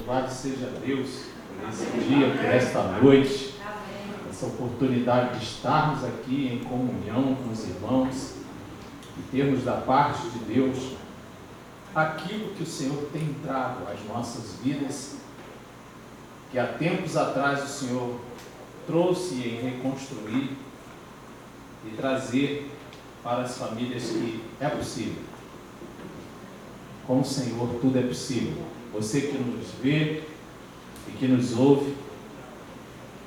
Louvado seja Deus por esse dia, por esta noite, essa oportunidade de estarmos aqui em comunhão com os irmãos e termos da parte de Deus aquilo que o Senhor tem trago às nossas vidas, que há tempos atrás o Senhor trouxe em reconstruir e trazer para as famílias que é possível. Com o Senhor tudo é possível. Você que nos vê e que nos ouve,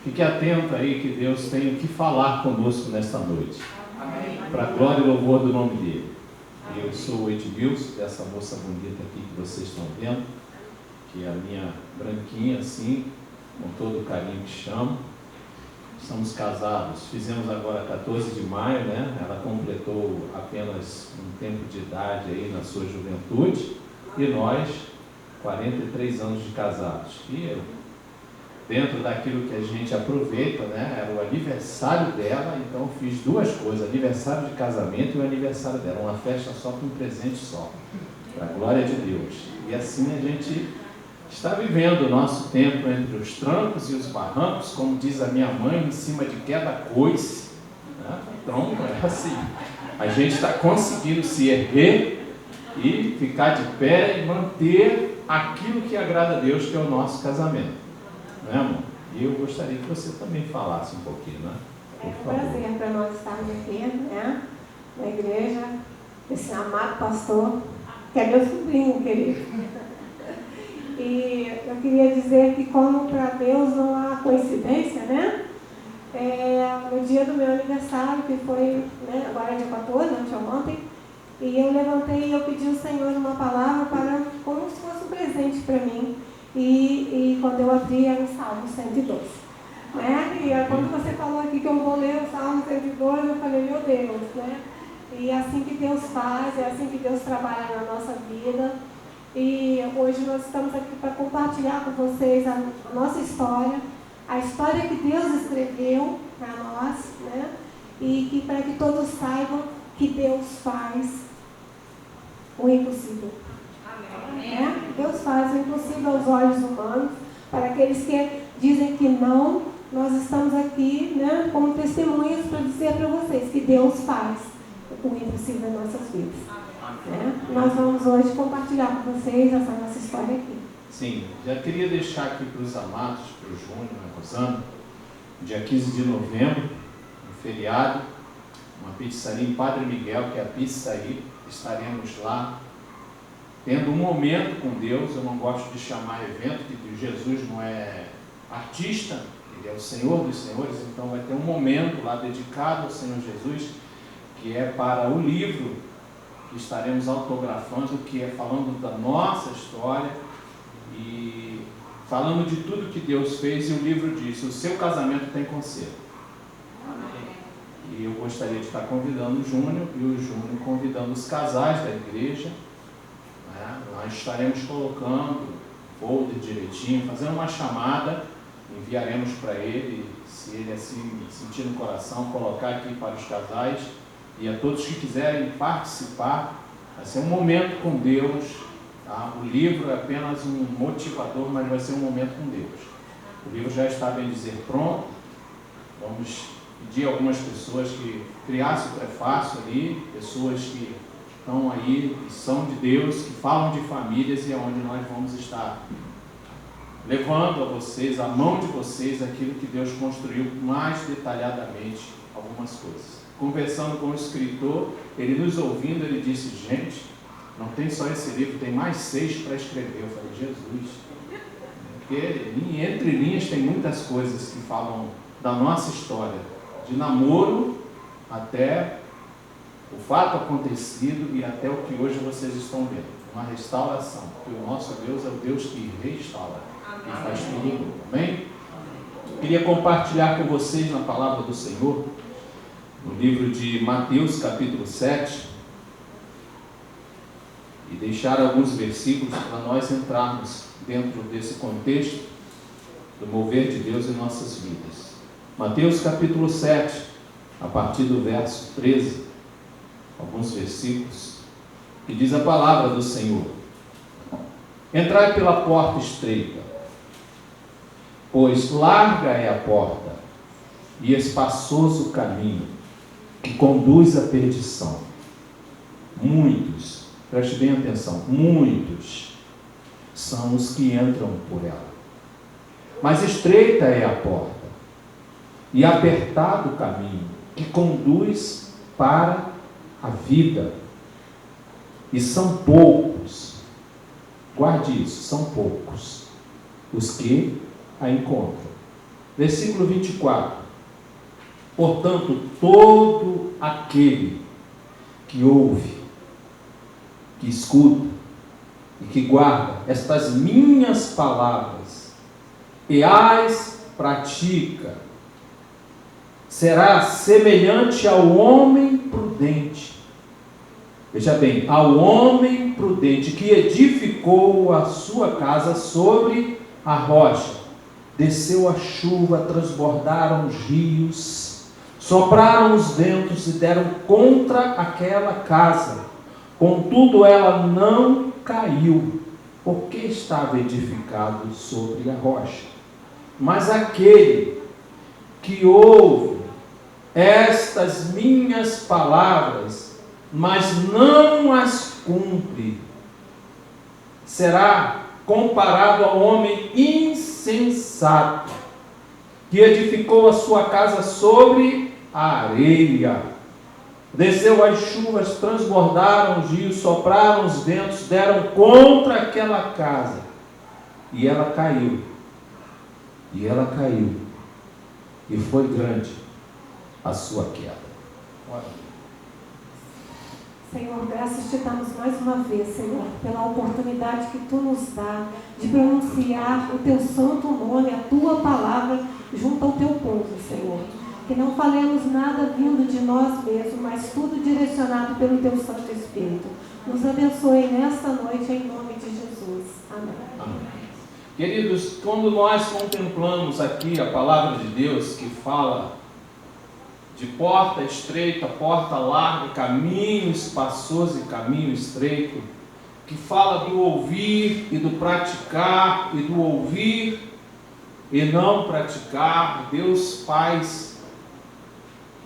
fique atento aí que Deus tem o que falar conosco nesta noite. Para a glória e louvor do nome dele. Eu sou o Edmilson, dessa moça bonita aqui que vocês estão vendo, que é a minha branquinha assim, com todo o carinho que chamo. Estamos casados, fizemos agora 14 de maio, né? Ela completou apenas um tempo de idade aí na sua juventude, e nós, 43 anos de casados. E dentro daquilo que a gente aproveita, né? Era o aniversário dela, então fiz duas coisas, aniversário de casamento e o aniversário dela, uma festa só com um presente só, para a glória de Deus. E assim a gente está vivendo o nosso tempo entre os trancos e os barrancos, como diz a minha mãe, em cima de queda-coice, né? Então é assim, a gente está conseguindo se erguer e ficar de pé e manter aquilo que agrada a Deus, que é o nosso casamento, não é, amor? E eu gostaria que você também falasse um pouquinho, né? É um prazer para nós estarmos aqui, né? Na igreja, esse amado pastor, que é meu sobrinho querido. E eu queria dizer que, como para Deus não há coincidência, né? No dia do meu aniversário, que foi, né, agora é dia 14, ontem, e eu levantei e eu pedi ao Senhor uma palavra para, como se fosse um presente para mim. E quando eu abri, era o Salmo 102. Né? E quando você falou aqui que eu vou ler o Salmo 102, eu falei, meu Deus, né? E é assim que Deus faz, é assim que Deus trabalha na nossa vida. E hoje nós estamos aqui para compartilhar com vocês a nossa história, a história que Deus escreveu para nós, né? E que, para que todos saibam que Deus faz o impossível. Amém. Deus faz o impossível aos olhos humanos. Para aqueles que dizem que não, nós estamos aqui, né, como testemunhas para dizer para vocês que Deus faz o impossível em nossas vidas. Né? Nós vamos hoje compartilhar com vocês essa nossa história aqui. Sim, já queria deixar aqui para os amados, para o Júnior, a Rosana, dia 15 de novembro, um feriado, uma pizzaria em Padre Miguel, que é a Pizzaí. Estaremos lá tendo um momento com Deus. Eu não gosto de chamar evento, que Jesus não é artista, ele é o Senhor dos Senhores, então vai ter um momento lá dedicado ao Senhor Jesus, que é para o livro que estaremos autografando, que é falando da nossa história e falando de tudo que Deus fez. E o livro diz: o seu casamento tem conselho. E eu gostaria de estar convidando o Júnior e o Júnior convidando os casais da igreja, né? Nós estaremos colocando folder direitinho, fazendo uma chamada, enviaremos para ele, se ele assim sentir no coração, colocar aqui para os casais. E a todos que quiserem participar, vai ser um momento com Deus, tá? O livro é apenas um motivador, mas vai ser um momento com Deus. O livro já está, bem dizer, pronto. Vamos pedir a algumas pessoas que criassem o prefácio ali, pessoas que estão aí, que são de Deus, que falam de famílias, e é onde nós vamos estar levando a vocês, a mão de vocês, aquilo que Deus construiu mais detalhadamente, algumas coisas. Conversando com o escritor, ele nos ouvindo, ele disse: gente, não tem só esse livro, tem mais 6 para escrever. Eu falei: Jesus, porque entre linhas tem muitas coisas que falam da nossa história, de namoro até o fato acontecido e até o que hoje vocês estão vendo, uma restauração, porque o nosso Deus é o Deus que restaura e faz tudo novo. Amém? Queria compartilhar com vocês na palavra do Senhor, no livro de Mateus, capítulo 7, e deixar alguns versículos para nós entrarmos dentro desse contexto do mover de Deus em nossas vidas. Mateus, capítulo 7, a partir do verso 13, alguns versículos, que diz a palavra do Senhor: Entrai pela porta estreita, pois larga é a porta e espaçoso o caminho que conduz à perdição. Muitos, preste bem atenção, muitos são os que entram por ela. Mas estreita é a porta e apertado o caminho que conduz para a vida. E são poucos, guarde isso, são poucos os que a encontram. Versículo 24. Portanto, todo aquele que ouve, que escuta e que guarda estas minhas palavras e as pratica, será semelhante ao homem prudente. Veja bem, ao homem prudente que edificou a sua casa sobre a rocha. Desceu a chuva, transbordaram os rios, sopraram os ventos e deram contra aquela casa. Contudo, ela não caiu, porque estava edificado sobre a rocha. Mas aquele que ouve estas minhas palavras, mas não as cumpre, será comparado ao homem insensato, que edificou a sua casa sobre a areia. Desceu as chuvas, transbordaram os rios, sopraram os ventos, deram contra aquela casa, e ela caiu, e foi grande a sua queda. Olha. Senhor, graças te damos mais uma vez, Senhor, pela oportunidade que tu nos dá de pronunciar o teu santo nome, a tua palavra junto ao teu povo, Senhor. Que não falemos nada vindo de nós mesmos, mas tudo direcionado pelo teu Santo Espírito. Nos abençoe nesta noite, em nome de Jesus. Amém. Amém. Queridos, quando nós contemplamos aqui a palavra de Deus que fala de porta estreita, porta larga, caminho espaçoso e caminho estreito, que fala do ouvir e do praticar, e do ouvir e não praticar, Deus faz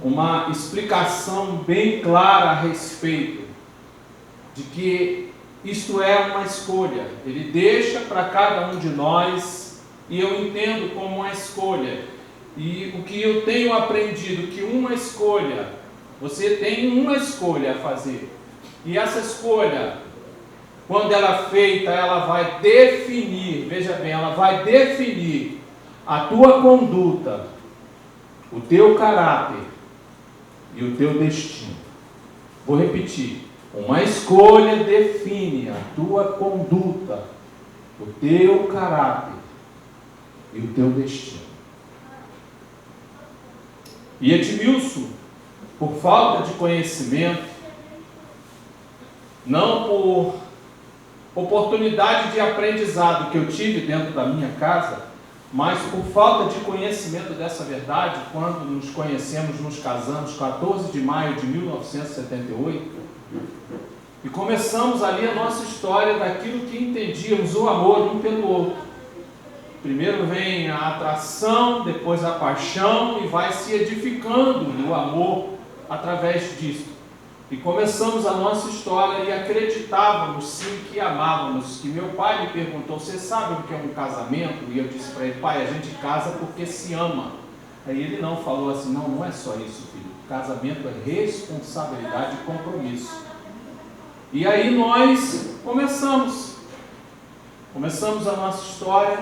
uma explicação bem clara a respeito de que isto é uma escolha. Ele deixa para cada um de nós, e eu entendo como uma escolha. E o que eu tenho aprendido, que uma escolha, você tem uma escolha a fazer. E essa escolha, quando ela é feita, ela vai definir, veja bem, ela vai definir a tua conduta, o teu caráter e o teu destino. Vou repetir. Uma escolha define a tua conduta, o teu caráter e o teu destino. E Edmilson, por falta de conhecimento, não por oportunidade de aprendizado que eu tive dentro da minha casa, mas por falta de conhecimento dessa verdade, quando nos conhecemos, nos casamos, 14 de maio de 1978, e começamos ali a nossa história daquilo que entendíamos, o amor um pelo outro. Primeiro vem a atração, depois a paixão, e vai se edificando o amor através disso. E começamos a nossa história e acreditávamos sim que amávamos. Que meu pai me perguntou: você sabe o que é um casamento? E eu disse para ele: pai, a gente casa porque se ama. Aí ele não falou assim: não é só isso, filho. Casamento é responsabilidade e compromisso. E aí nós começamos a nossa história,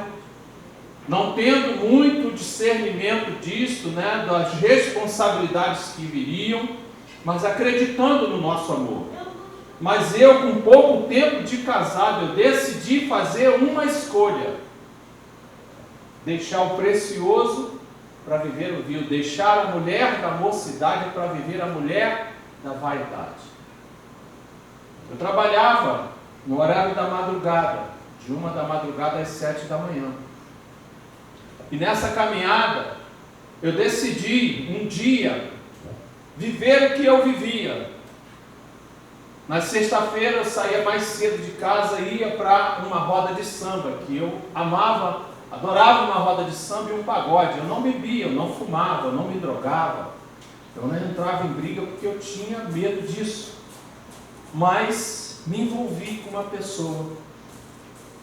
não tendo muito discernimento disto, das responsabilidades que viriam, mas acreditando no nosso amor. Mas eu, com pouco tempo de casado, eu decidi fazer uma escolha: deixar o precioso para viver o vil, deixar a mulher da mocidade para viver a mulher da vaidade. Eu trabalhava no horário da madrugada, de 1 da madrugada às 7 da manhã. E nessa caminhada, eu decidi um dia viver o que eu vivia Na sexta-feira eu saía mais cedo de casa e ia para uma roda de samba, que eu amava, adorava uma roda de samba e um pagode. Eu não bebia, eu não fumava, eu não me drogava, eu não entrava em briga porque eu tinha medo disso. Mas me envolvi com uma pessoa.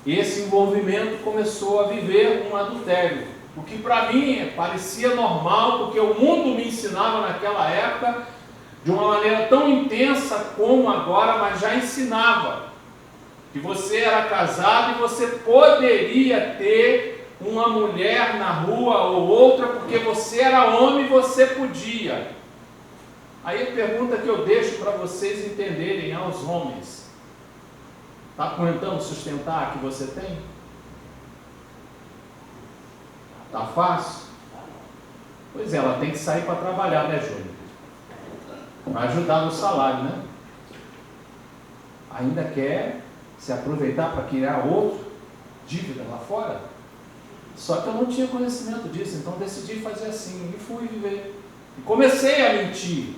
Esse envolvimento começou a viver um adultério, o que para mim parecia normal, porque o mundo me ensinava naquela época de uma maneira tão intensa como agora, mas já ensinava que você era casado e você poderia ter uma mulher na rua ou outra, porque você era homem e você podia. Aí a pergunta que eu deixo para vocês entenderem aos homens: está aguentando sustentar a que você tem? Está fácil? Pois é, ela tem que sair para trabalhar, né, Júnior? Para ajudar no salário, né? Ainda quer se aproveitar para criar outro dívida lá fora? Só que eu não tinha conhecimento disso, então decidi fazer assim e fui viver. E comecei a mentir.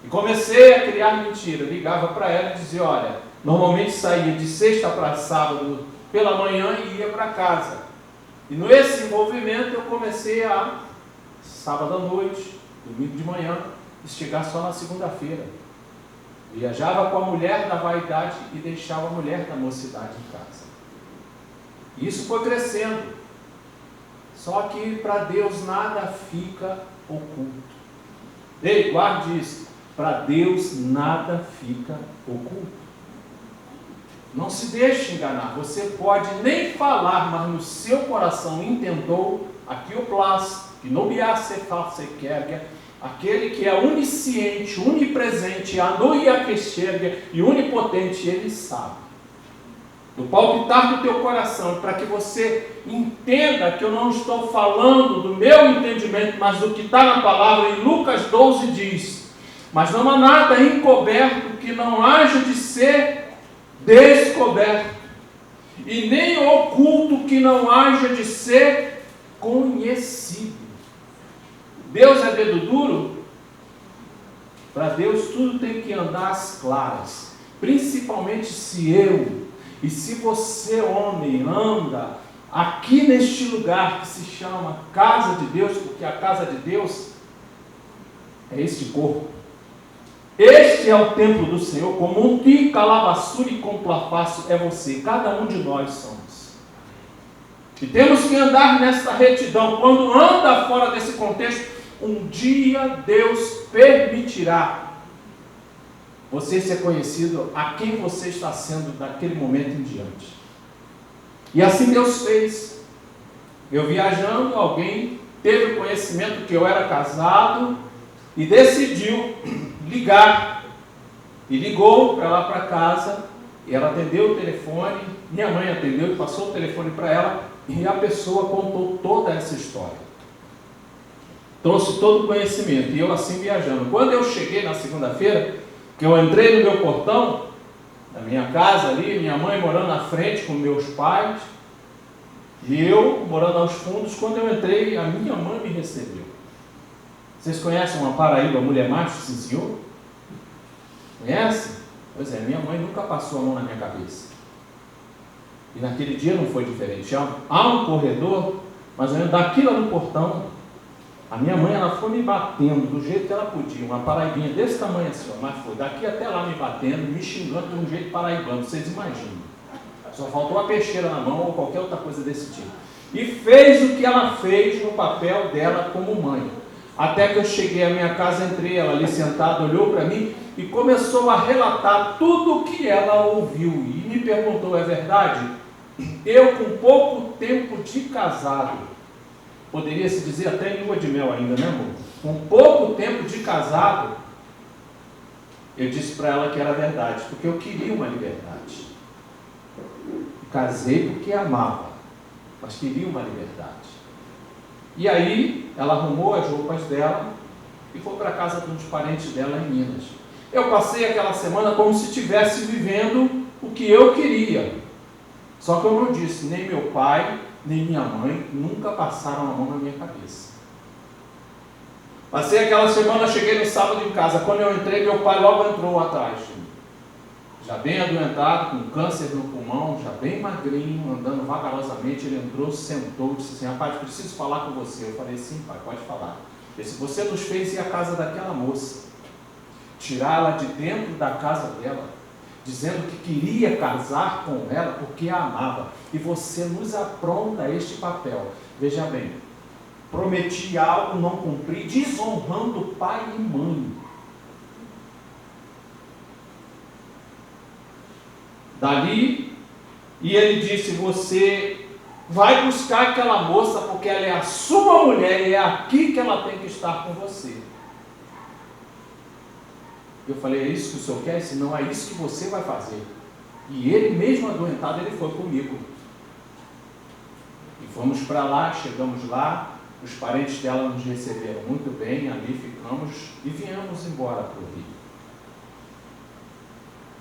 E comecei a criar mentira. Eu ligava para ela e dizia: olha, normalmente saía de sexta para sábado pela manhã e ia para casa. E nesse envolvimento eu comecei a, sábado à noite, domingo de manhã, chegar só na segunda-feira. Viajava com a mulher da vaidade e deixava a mulher da mocidade em casa. Isso foi crescendo. Só que para Deus nada fica oculto. Ei, guarde isso. Para Deus nada fica oculto. Não se deixe enganar. Você pode nem falar, mas no seu coração intentou aquioplast, que nobiasse falsequerga, aquele que é onisciente, onipresente, anoiaquexerga e onipotente, ele sabe. Do palpitar do teu coração, para que você entenda que eu não estou falando do meu entendimento, mas do que está na palavra. Em Lucas 12 diz: mas não há nada encoberto que não haja de ser descoberto, e nem oculto que não haja de ser conhecido. Deus é dedo duro? Para Deus tudo tem que andar às claras, principalmente se eu e se você, homem, anda aqui neste lugar que se chama casa de Deus, porque a casa de Deus é este corpo. Este é o templo do Senhor, como um ti calavassura e complafácio é você, cada um de nós somos. E temos que andar nessa retidão. Quando anda fora desse contexto, um dia Deus permitirá você ser conhecido a quem você está sendo daquele momento em diante. E assim Deus fez. Eu viajando, alguém teve o conhecimento que eu era casado e decidiu ligar. E ligou para lá para casa, e ela atendeu o telefone, minha mãe atendeu e passou o telefone para ela, e a pessoa contou toda essa história. Trouxe todo o conhecimento, e eu assim viajando. Quando eu cheguei na segunda-feira, que eu entrei no meu portão, da minha casa ali, minha mãe morando na frente com meus pais, e eu morando aos fundos. Quando eu entrei, a minha mãe me recebeu. Vocês conhecem uma Paraíba mulher macho, sim senhor? Conhece? Pois é, minha mãe nunca passou a mão na minha cabeça. E naquele dia não foi diferente. Há um corredor, mas daqui lá no portão, a minha mãe, ela foi me batendo do jeito que ela podia, uma paraibinha desse tamanho assim, mas foi daqui até lá me batendo, me xingando de um jeito paraibano, vocês imaginam. Só faltou a peixeira na mão ou qualquer outra coisa desse tipo. E fez o que ela fez no papel dela como mãe. Até que eu cheguei à minha casa, entrei, ela ali sentada, olhou para mim e começou a relatar tudo o que ela ouviu. E me perguntou: é verdade? Eu, com pouco tempo de casado, poderia se dizer até em lua de mel ainda, né, amor? Com pouco tempo de casado, eu disse para ela que era verdade, porque eu queria uma liberdade. Casei porque amava, mas queria uma liberdade. E aí, ela arrumou as roupas dela e foi para a casa de uns parentes dela em Minas. Eu passei aquela semana como se estivesse vivendo o que eu queria. Só que eu não disse, nem meu pai, nem minha mãe nunca passaram a mão na minha cabeça. Passei aquela semana, cheguei no sábado em casa. Quando eu entrei, meu pai logo entrou atrás de mim. Já bem adoentado, com câncer no pulmão, já bem magrinho, andando vagarosamente. Ele entrou, sentou e disse assim: rapaz, preciso falar com você. Eu falei: sim, pai, pode falar. Ele disse: você nos fez ir à casa daquela moça, tirar ela de dentro da casa dela, dizendo que queria casar com ela porque a amava. E você nos apronta este papel. Veja bem, prometi algo, não cumpri, desonrando pai e mãe. Dali, e ele disse: você vai buscar aquela moça porque ela é a sua mulher e é aqui que ela tem que estar com você. Eu falei: é isso que o senhor quer? Se não, é isso que você vai fazer. E ele mesmo adoentado, ele foi comigo. E fomos para lá, chegamos lá, os parentes dela nos receberam muito bem, ali ficamos e viemos embora para o Rio.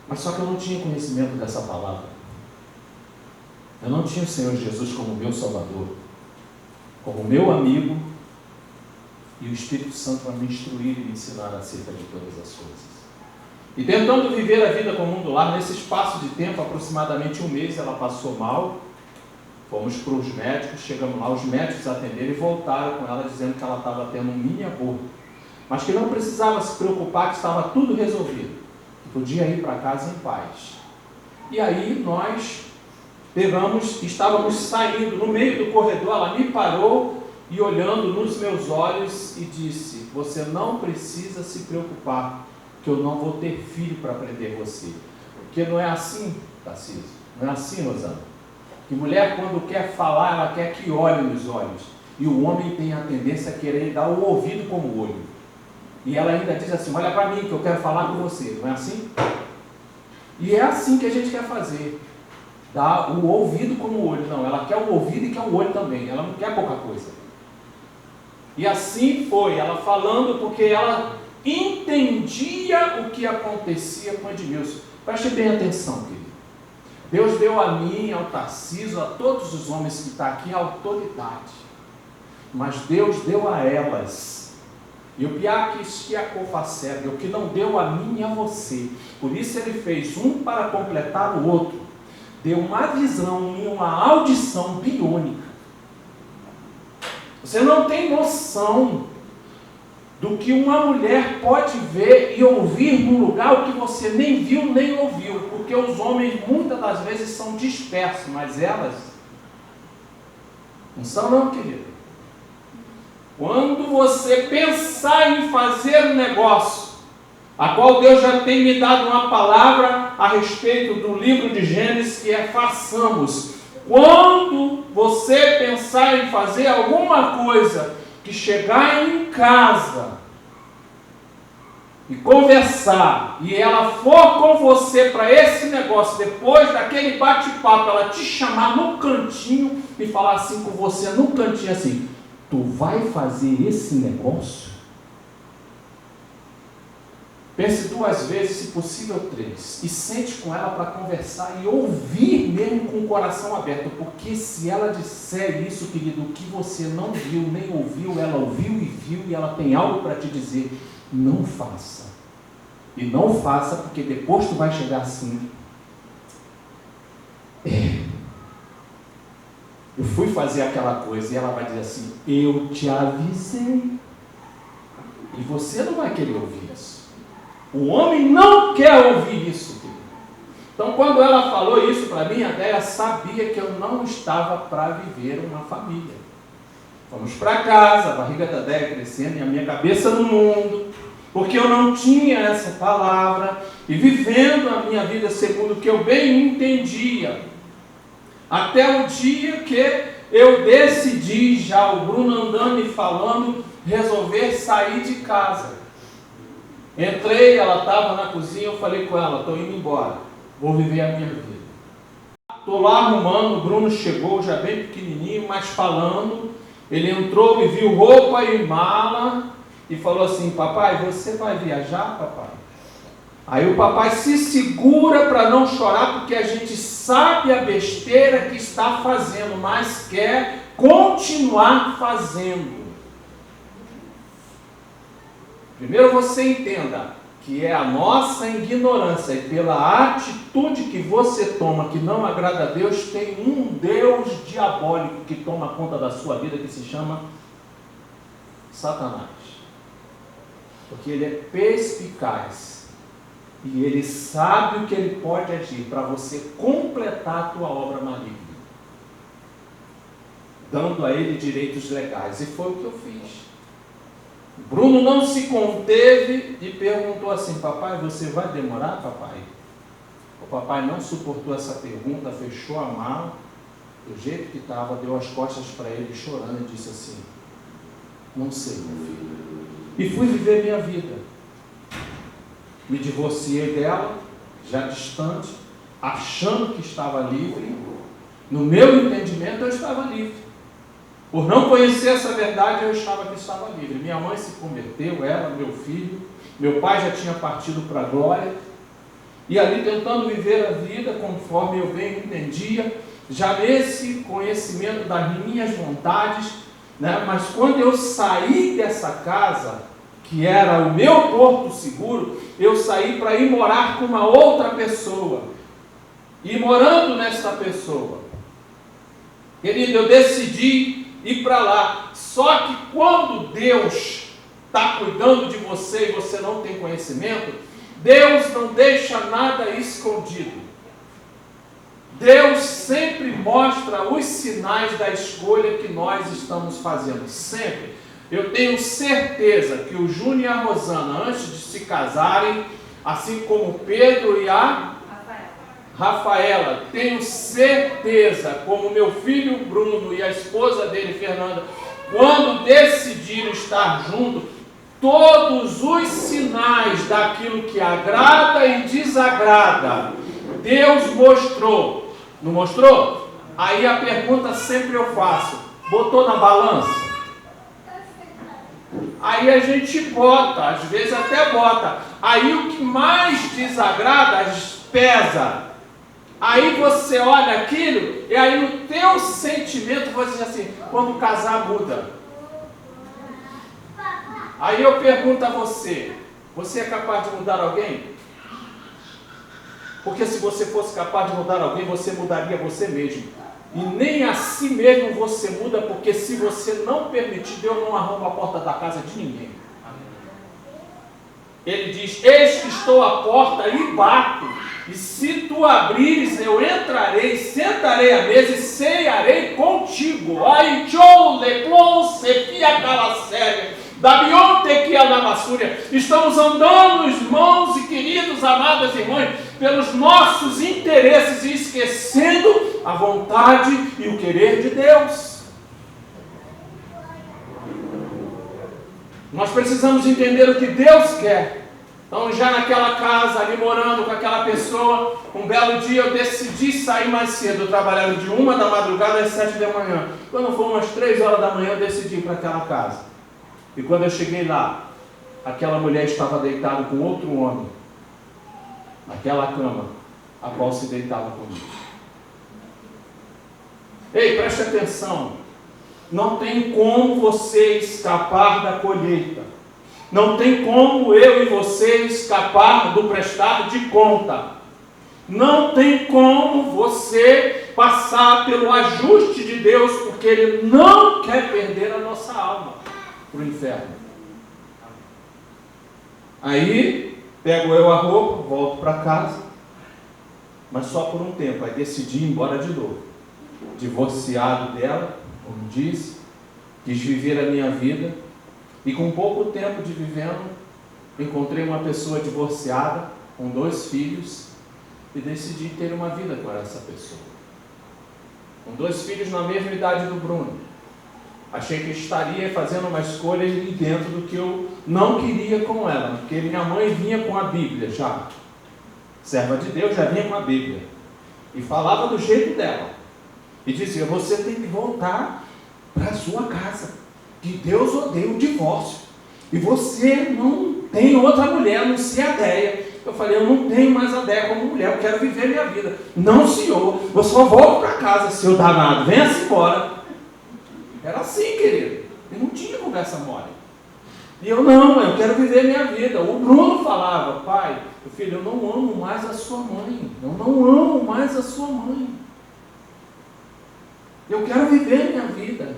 Mas só que eu não tinha conhecimento dessa palavra. Eu não tinha o Senhor Jesus como meu Salvador, como meu amigo, e o Espírito Santo para me instruir e me ensinar acerca de todas as coisas. E tentando viver a vida comum do lar, nesse espaço de tempo, aproximadamente um mês, ela passou mal. Fomos para os médicos, chegamos lá, os médicos atenderam e voltaram com ela dizendo que ela estava tendo um mini aborto, mas que não precisava se preocupar, que estava tudo resolvido, que podia ir para casa em paz. E aí nós estávamos saindo, no meio do corredor, ela me parou e olhando nos meus olhos e disse: você não precisa se preocupar, que eu não vou ter filho para prender você. Porque não é assim, Tarcísio, não é assim, Rosana. Que mulher, quando quer falar, ela quer que olhe nos olhos. E o homem tem a tendência a querer dar o ouvido como olho. E ela ainda diz assim: olha para mim que eu quero falar com você. Não é assim? E é assim que a gente quer fazer. Dar o ouvido como olho. Não, ela quer o ouvido e quer o olho também. Ela não quer pouca coisa. E assim foi, ela falando, porque ela entendia o que acontecia com Edmilson. Preste bem atenção, querido. Deus deu a mim, ao Tarcísio, a todos os homens que estão aqui, a autoridade. Mas Deus deu a elas. E o piá que esquiacofacebe, o que não deu a mim e a você. Por isso ele fez um para completar o outro. Deu uma visão e uma audição biônica. Você não tem noção do que uma mulher pode ver e ouvir num lugar que você nem viu nem ouviu, porque os homens muitas das vezes são dispersos, mas elas não são não, querido. Quando você pensar em fazer um negócio, a qual Deus já tem me dado uma palavra a respeito do livro de Gênesis, que é façamos. Quando você pensar em fazer alguma coisa, que chegar em casa e conversar, e ela for com você para esse negócio, depois daquele bate-papo, ela te chamar no cantinho e falar assim com você, no cantinho assim: tu vai fazer esse negócio? Pense 2 vezes, se possível 3, e sente com ela para conversar e ouvir mesmo com o coração aberto, porque se ela disser isso, querido, o que você não viu nem ouviu, ela ouviu e viu, e ela tem algo para te dizer. Não faça. E não faça, porque depois tu vai chegar assim: eu fui fazer aquela coisa, e ela vai dizer assim: eu te avisei. E você não vai querer ouvir isso. O homem não quer ouvir isso, querido. Então, quando ela falou isso para mim, a Déia sabia que eu não estava para viver uma família. Fomos para casa, a barriga da Déia crescendo e a minha cabeça no mundo, porque eu não tinha essa palavra, e vivendo a minha vida segundo o que eu bem entendia. Até o dia que eu decidi, já o Bruno andando e falando, resolver sair de casa. Entrei, ela estava na cozinha, eu falei com ela: estou indo embora, vou viver a minha vida. Estou lá arrumando, o Bruno chegou já bem pequenininho, mas falando. Ele entrou, me viu roupa e mala e falou assim: papai, você vai viajar, papai? Aí o papai se segura para não chorar, porque a gente sabe a besteira que está fazendo, mas quer continuar fazendo. Primeiro você entenda que é a nossa ignorância e pela atitude que você toma que não agrada a Deus, tem um Deus diabólico que toma conta da sua vida, que se chama Satanás. Porque ele é perspicaz e ele sabe o que ele pode agir para você completar a tua obra maligna, dando a ele direitos legais. E foi o que eu fiz. Bruno não se conteve e perguntou assim: papai, você vai demorar, papai? O papai não suportou essa pergunta, fechou a mala, do jeito que estava, deu as costas para ele chorando e disse assim: não sei, meu filho. E fui viver minha vida. Me divorciei dela, já distante, achando que estava livre. No meu entendimento, eu estava livre. Por não conhecer essa verdade, eu achava que estava livre. Minha mãe se converteu, ela, meu filho. Meu pai já tinha partido para a glória. E ali tentando viver a vida conforme eu bem entendia, já nesse conhecimento das minhas vontades, né? Mas quando eu saí dessa casa, que era o meu porto seguro, eu saí para ir morar com uma outra pessoa. E morando nessa pessoa, querido, eu decidi ir para lá. Só que quando Deus está cuidando de você e você não tem conhecimento, Deus não deixa nada escondido. Deus sempre mostra os sinais da escolha que nós estamos fazendo. Sempre. Eu tenho certeza que o Júnior e a Rosana, antes de se casarem, assim como Pedro e a Rafaela, tenho certeza, como meu filho Bruno e a esposa dele, Fernanda, quando decidiram estar juntos, todos os sinais daquilo que agrada e desagrada, Deus mostrou. Não mostrou? Aí a pergunta sempre eu faço: botou na balança? Aí a gente bota, às vezes até bota. Aí o que mais desagrada pesa. Aí você olha aquilo, e aí no teu sentimento você diz assim: quando casar muda. Aí eu pergunto a você: você é capaz de mudar alguém? Porque se você fosse capaz de mudar alguém, você mudaria você mesmo. E nem a si mesmo você muda, porque se você não permitir, Deus não arromba a porta da casa de ninguém. Ele diz: eis que estou à porta e bato, e se tu abrires, eu entrarei, sentarei à mesa e cearei contigo. Ai, tchou, leclon, sefia, calacéria, da bionte que a namassúria. Estamos andando, irmãos e queridos, amadas irmãs, pelos nossos interesses e esquecendo a vontade e o querer de Deus. Nós precisamos entender o que Deus quer. Então, já naquela casa, ali morando com aquela pessoa, um belo dia eu decidi sair mais cedo. Eu trabalhava de 1 da madrugada às 7 da manhã. Quando foi umas 3 horas da manhã, eu decidi ir para aquela casa. E quando eu cheguei lá, aquela mulher estava deitada com outro homem, naquela cama, a qual se deitava comigo. Ei, preste atenção. Não tem como você escapar da colheita. Não tem como eu e você escapar do prestado de conta. Não tem como você passar pelo ajuste de Deus, porque Ele não quer perder a nossa alma para o inferno. Aí, pego eu a roupa, volto para casa, mas só por um tempo. Aí decidi ir embora de novo. Divorciado dela, como disse, quis viver a minha vida, e com pouco tempo de vivendo, encontrei uma pessoa divorciada, com 2 filhos, e decidi ter uma vida com essa pessoa. Com 2 filhos na mesma idade do Bruno. Achei que estaria fazendo uma escolha ali dentro do que eu não queria com ela, porque minha mãe vinha com a Bíblia já. Serva de Deus, já vinha com a Bíblia. E falava do jeito dela. E dizia: você tem que voltar para a sua casa, que Deus odeia o divórcio, e você não tem outra mulher, a não ser a Déia. Eu falei: eu não tenho mais a Déia como mulher, eu quero viver minha vida. Não, senhor, eu só volto para casa, seu danado, venha-se embora. Era assim, querido, e não tinha conversa mole. E eu não, eu quero viver minha vida. O Bruno falava, pai, meu filho, eu não amo mais a sua mãe. Eu não amo mais a sua mãe. Eu quero viver minha vida.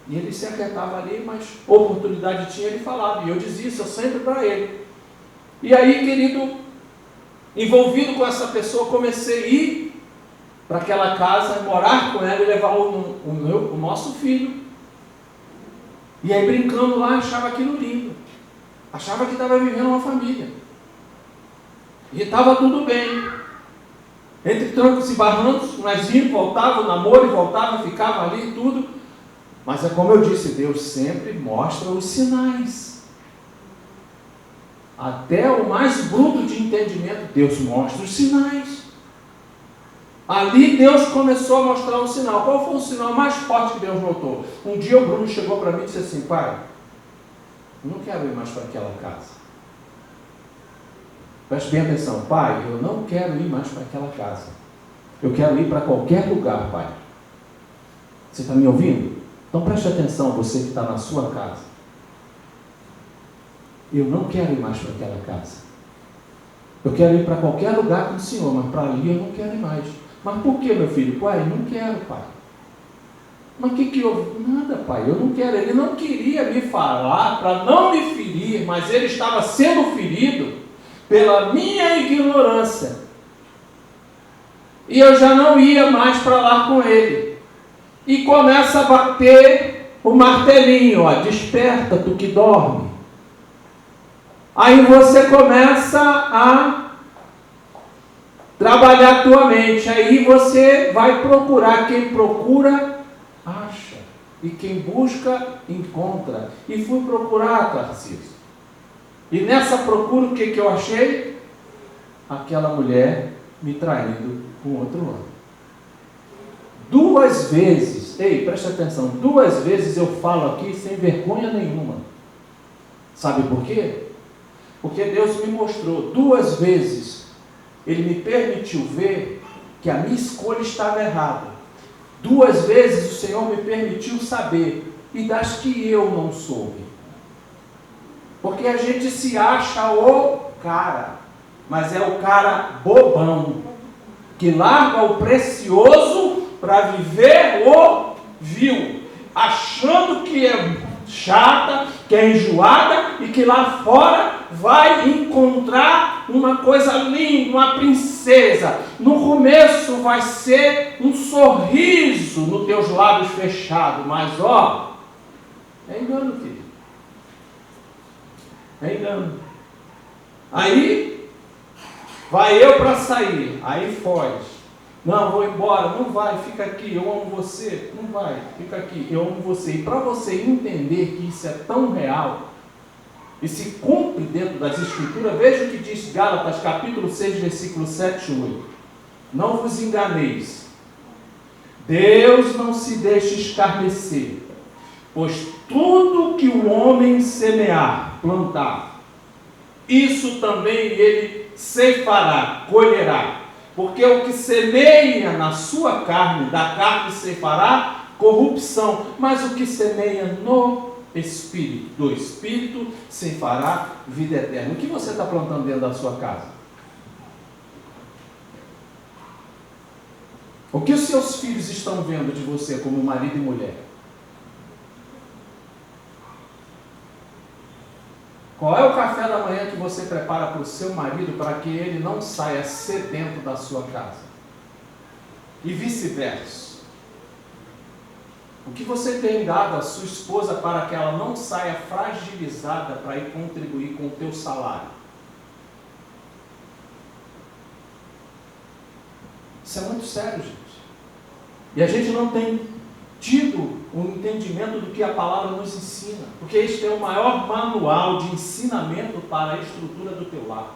E ele se aquietava ali, mas oportunidade tinha, ele falava. E eu dizia isso sempre para ele. E aí, querido, envolvido com essa pessoa, comecei a ir para aquela casa, morar com ela e levar o nosso filho. E aí, brincando lá, achava aquilo lindo. Achava que estava vivendo uma família. E estava tudo bem. Entre trancos e barrancos, nós íamos, voltava, o namoro e voltava, ficava ali e tudo. Mas é como eu disse, Deus sempre mostra os sinais. Até o mais bruto de entendimento, Deus mostra os sinais. Ali Deus começou a mostrar um sinal. Qual foi o sinal mais forte que Deus notou? Um dia o Bruno chegou para mim e disse assim, pai, eu não quero ir mais para aquela casa. Preste bem atenção, pai, eu não quero ir mais para aquela casa. Eu quero ir para qualquer lugar, pai. Você está me ouvindo? Então preste atenção, você que está na sua casa. Eu não quero ir mais para aquela casa. Eu quero ir para qualquer lugar com o Senhor, mas para ali eu não quero ir mais. Mas por que, meu filho? Pai, não quero, pai. Mas o que houve? Nada, pai, eu não quero. Ele não queria me falar para não me ferir, mas ele estava sendo ferido pela minha ignorância. E eu já não ia mais para lá com ele. E começa a bater o martelinho, ó, desperta, tu que dorme. Aí você começa a trabalhar a tua mente. Aí você vai procurar. Quem procura, acha. E quem busca, encontra. E fui procurar, Tarcísio. E nessa procura, o que eu achei? Aquela mulher me traindo com outro homem. 2 vezes, ei, preste atenção, 2 vezes eu falo aqui sem vergonha nenhuma. Sabe por quê? Porque Deus me mostrou 2 vezes, Ele me permitiu ver que a minha escolha estava errada. 2 vezes o Senhor me permitiu saber, e das que eu não soube. Porque a gente se acha o cara, mas é o cara bobão, que larga o precioso para viver o vil, achando que é chata, que é enjoada e que lá fora vai encontrar uma coisa linda, uma princesa. No começo vai ser um sorriso nos teus lábios fechados, mas ó, é engano, filho. É engano. Aí vai eu para sair, aí foge. Não, vou embora, não vai, fica aqui, eu amo você, não vai, fica aqui, eu amo você. E para você entender que isso é tão real, e se cumpre dentro das Escrituras, veja o que diz Gálatas, capítulo 6, versículo 7 e 8. Não vos enganeis, Deus não se deixa escarnecer, pois tudo que o homem semear, plantar, isso também ele ceifará, colherá. Porque o que semeia na sua carne, da carne ceifará corrupção, mas o que semeia no Espírito, do Espírito ceifará vida eterna. O que você está plantando dentro da sua casa? O que os seus filhos estão vendo de você como marido e mulher? Qual é o café da manhã que você prepara para o seu marido para que ele não saia sedento da sua casa? E vice-versa. O que você tem dado à sua esposa para que ela não saia fragilizada para ir contribuir com o teu salário? Isso é muito sério, gente. E a gente não tem tido um entendimento do que a palavra nos ensina, porque este é o maior manual de ensinamento para a estrutura do teu lar.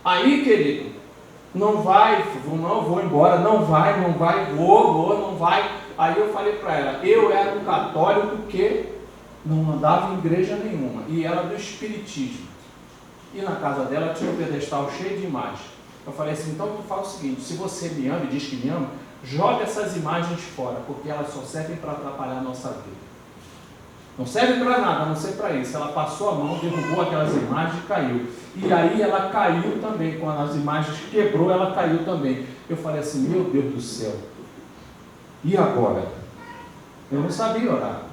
Aí, querido, não vai, não vou embora, não vai, vou, não vai. Aí eu falei para ela, eu era um católico que não andava em igreja nenhuma, e era do espiritismo. E na casa dela tinha um pedestal cheio de imagens. Eu falei assim, então tu fala o seguinte, se você me ama e diz que me ama, joga essas imagens fora, porque elas só servem para atrapalhar a nossa vida. Não serve para nada, a não ser para isso. Ela passou a mão, derrubou aquelas imagens e caiu. E aí ela caiu também, quando as imagens quebrou, ela caiu também. Eu falei assim, meu Deus do céu, e agora? Eu não sabia orar.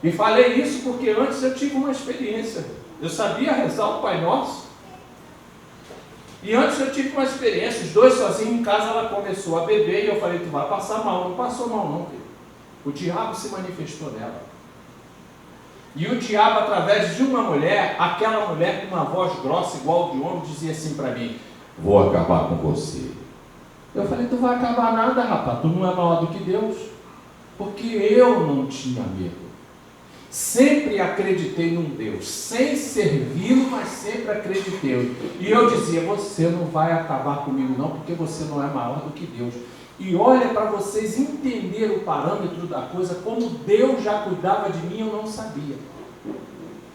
E falei isso porque antes eu tive uma experiência. Eu sabia rezar o Pai Nosso. E antes eu tive uma experiência, os dois sozinhos em casa, ela começou a beber e eu falei, tu vai passar mal. Não passou mal não, filho. O diabo se manifestou nela. E o diabo, através de uma mulher, aquela mulher com uma voz grossa, igual de homem, dizia assim para mim, vou acabar com você. Eu falei, tu vai acabar nada, rapaz, tu não é maior do que Deus. Porque eu não tinha medo. Sempre acreditei num Deus, sem servi-lo, mas sempre acreditei. E eu dizia, você não vai acabar comigo não, porque você não é maior do que Deus. E olha, para vocês entenderem o parâmetro da coisa, como Deus já cuidava de mim, eu não sabia.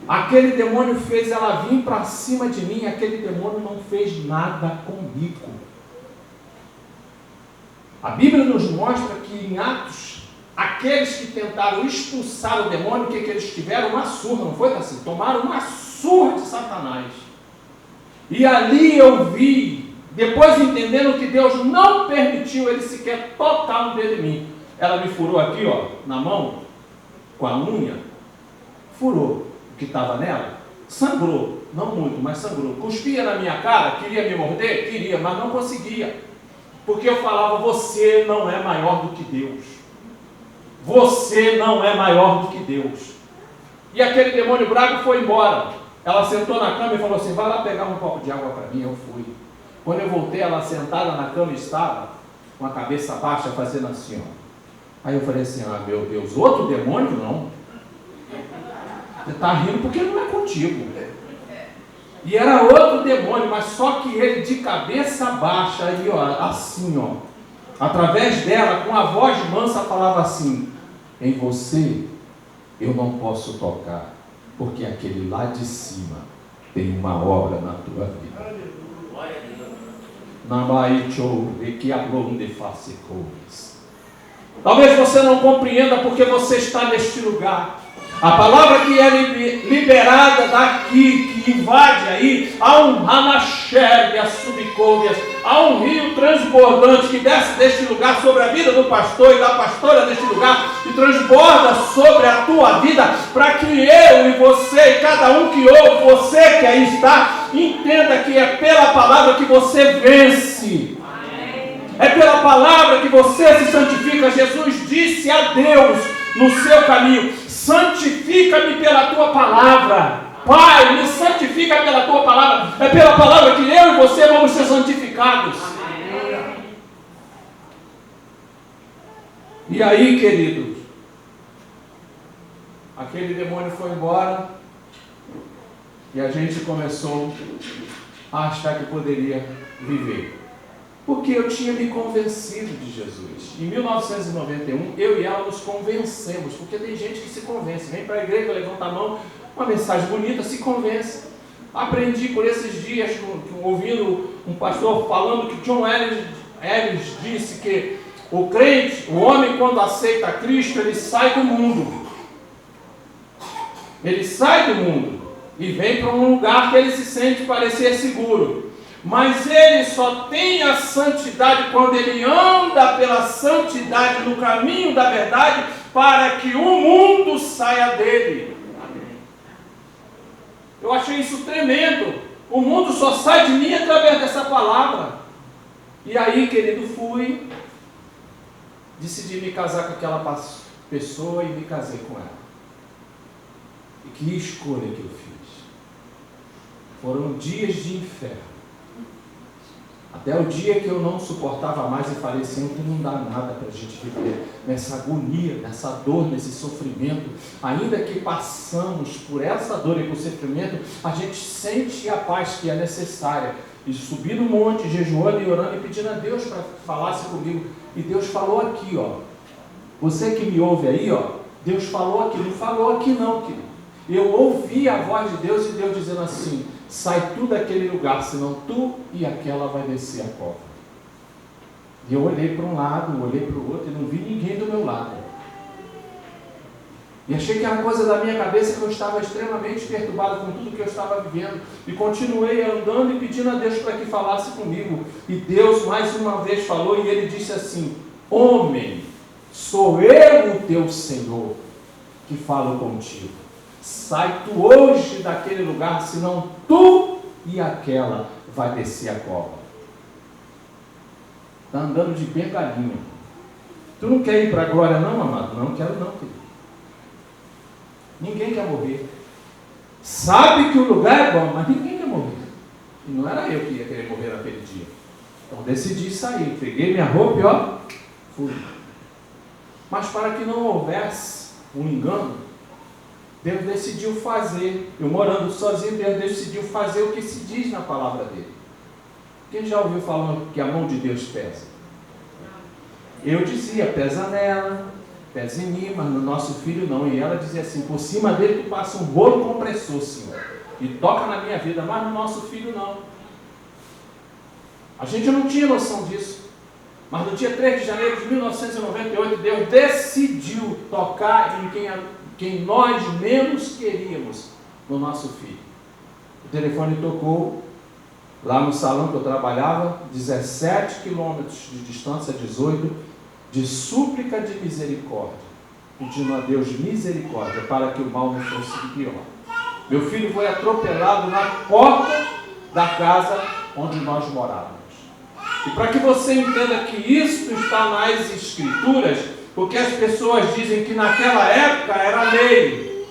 Aquele demônio fez ela vir para cima de mim, aquele demônio não fez nada comigo. A Bíblia nos mostra que em Atos, aqueles que tentaram expulsar o demônio, o que eles tiveram? Uma surra, não foi assim? Tomaram uma surra de Satanás. E ali eu vi, depois entendendo que Deus não permitiu ele sequer tocar no dedo de mim. Ela me furou aqui, ó, na mão, com a unha, furou o que estava nela, sangrou, não muito, mas sangrou. Cuspia na minha cara, queria me morder? Queria, mas não conseguia. Porque eu falava, você não é maior do que Deus. Você não é maior do que Deus. E aquele demônio bravo foi embora. Ela sentou na cama e falou assim, vai lá pegar um copo de água para mim. Eu fui. Quando eu voltei, ela sentada na cama estava, com a cabeça baixa, fazendo assim, ó. Aí eu falei assim, ah, meu Deus, outro demônio? Não. Você está rindo porque não é contigo. E era outro demônio, mas só que ele de cabeça baixa, aí, ó, assim, ó, através dela, com a voz mansa, falava assim, em você eu não posso tocar, porque aquele lá de cima tem uma obra na tua vida. Talvez você não compreenda porque você está neste lugar. A palavra que é liberada daqui, que invade aí, há um Ramaxer, as subcouvias, há um rio transbordante que desce deste lugar sobre a vida do pastor e da pastora deste lugar e transborda sobre a tua vida, para que eu e você, e cada um que ouve, você que aí está, entenda que é pela palavra que você vence. É pela palavra que você se santifica. Jesus disse a Deus no seu caminho, santifica-me pela tua palavra. Pai, me santifica pela tua palavra. É pela palavra que eu e você vamos ser santificados. E aí, queridos, aquele demônio foi embora e a gente começou a achar que poderia viver. Porque eu tinha me convencido de Jesus. Em 1991, eu e ela nos convencemos, porque tem gente que se convence, vem para a igreja, levanta a mão, uma mensagem bonita, se convence. Aprendi por esses dias, ouvindo um pastor falando que John Ellis disse que o crente, o homem quando aceita Cristo, ele sai do mundo. Ele sai do mundo e vem para um lugar que ele se sente parecer seguro. Mas ele só tem a santidade quando ele anda pela santidade no caminho da verdade, para que o mundo saia dele. Amém. Eu achei isso tremendo. O mundo só sai de mim através dessa palavra. E aí, querido, decidi me casar com aquela pessoa e me casei com ela. E que escolha que eu fiz. Foram dias de inferno. Até o dia que eu não suportava mais e falei, Senhor, que não dá nada para a gente viver nessa agonia, nessa dor, nesse sofrimento. Ainda que passamos por essa dor e por sofrimento, a gente sente a paz que é necessária. E subi no monte, jejuando e orando e pedindo a Deus para falasse comigo. E Deus falou aqui, ó. Você que me ouve aí, ó, Deus falou aqui, não falou aqui não, querido. Eu ouvi a voz de Deus e Deus dizendo assim, sai tu daquele lugar, senão tu e aquela vai descer a cova. E eu olhei para um lado, olhei para o outro e não vi ninguém do meu lado. E achei que era coisa da minha cabeça, que eu estava extremamente perturbado com tudo que eu estava vivendo. E continuei andando e pedindo a Deus para que falasse comigo. E Deus mais uma vez falou e Ele disse assim: homem, sou eu o teu Senhor que falo contigo. Sai tu hoje daquele lugar, senão tu e aquela vai descer a cova. Está andando de bengalinha. Tu não quer ir para a glória não, amado? Não quero não, querido. Ninguém quer morrer. Sabe que o lugar é bom, mas ninguém quer morrer. E não era eu que ia querer morrer naquele dia. Então decidi sair. Peguei minha roupa e ó, fui. Mas para que não houvesse um engano, Deus decidiu fazer. Eu morando sozinho, Deus decidiu fazer o que se diz na palavra dele. Quem já ouviu falando que a mão de Deus pesa? Eu dizia, pesa nela, pesa em mim, mas no nosso filho não. E ela dizia assim, por cima dele tu passa um rolo compressor, Senhor, e toca na minha vida, mas no nosso filho não. A gente não tinha noção disso. Mas no dia 3 de janeiro de 1998, Deus decidiu tocar em quem nós menos queríamos, no nosso filho. O telefone tocou lá no salão que eu trabalhava, 17 quilômetros de distância, 18, de súplica de misericórdia, pedindo a Deus misericórdia para que o mal não fosse pior. Meu filho foi atropelado na porta da casa onde nós morávamos. E para que você entenda que isso está nas Escrituras, porque as pessoas dizem que naquela época era lei,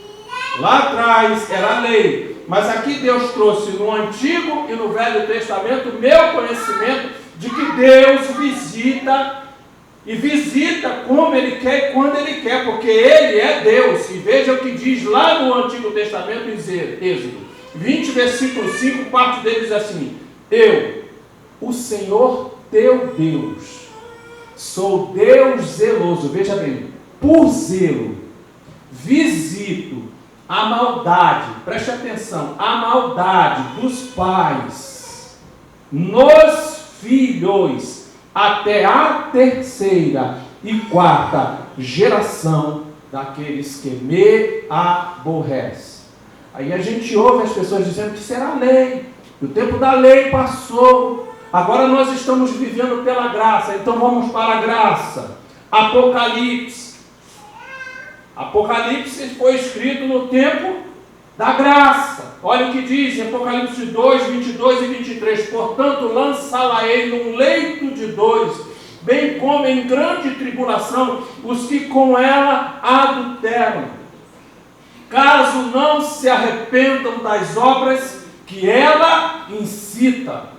lá atrás era lei, mas aqui Deus trouxe no Antigo e no Velho Testamento o meu conhecimento de que Deus visita, e visita como Ele quer e quando Ele quer, porque Ele é Deus. E veja o que diz lá no Antigo Testamento, em Êxodo 20, versículo 5, parte dele diz assim: eu, o Senhor teu Deus, sou Deus zeloso, veja bem, por zelo, visito a maldade, preste atenção, a maldade dos pais nos filhos, até a 3ª e 4ª geração daqueles que me aborrecem. Aí a gente ouve as pessoas dizendo que será lei, o tempo da lei passou, agora nós estamos vivendo pela graça, então vamos para a graça. Apocalipse foi escrito no tempo da graça. Olha o que diz em Apocalipse 2, 22 e 23. Portanto, lançá-la-ei num leito de dores, bem como em grande tribulação os que com ela adulteram, caso não se arrependam das obras que ela incita.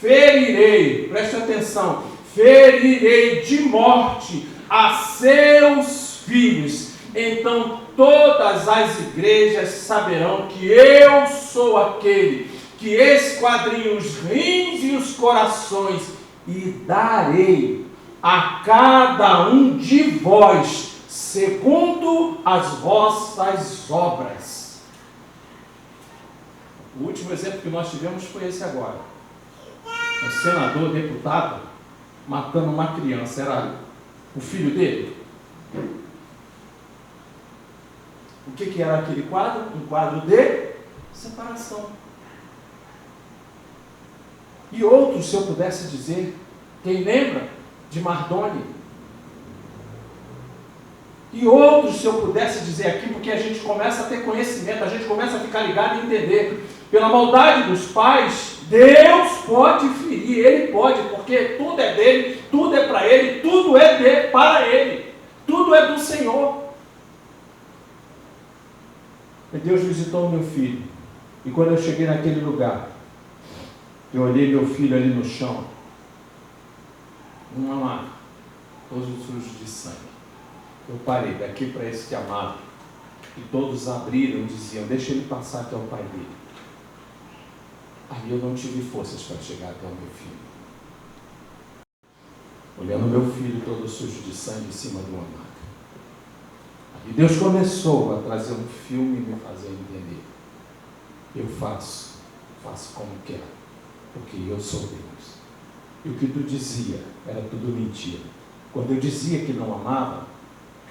Ferirei, preste atenção, ferirei de morte a seus filhos. Então todas as igrejas saberão que eu sou aquele que esquadrinha os rins e os corações, e darei a cada um de vós segundo as vossas obras. O último exemplo que nós tivemos foi esse agora. Um senador, deputado, matando uma criança. Era o filho dele? O que era aquele quadro? Um quadro de separação. E outros, se eu pudesse dizer, quem lembra de Mardoni? E outros, se eu pudesse dizer aqui, porque a gente começa a ter conhecimento, a gente começa a ficar ligado e entender. Pela maldade dos pais, Deus pode ferir, Ele pode, porque tudo é dele, tudo é para Ele, tudo é para Ele, tudo é do Senhor. E Deus visitou o meu filho, e quando eu cheguei naquele lugar, eu olhei meu filho ali no chão, uma marca, todo sujo de sangue. Eu parei daqui para esse que amava, e todos abriram e diziam: deixa ele passar até o pai dele. Aí eu não tive forças para chegar até o meu filho. Olhando meu filho todo sujo de sangue em cima de uma maca. E Deus começou a trazer um filme e me fazer entender. Eu faço como quero, porque eu sou Deus. E o que tu dizia era tudo mentira. Quando eu dizia que não amava,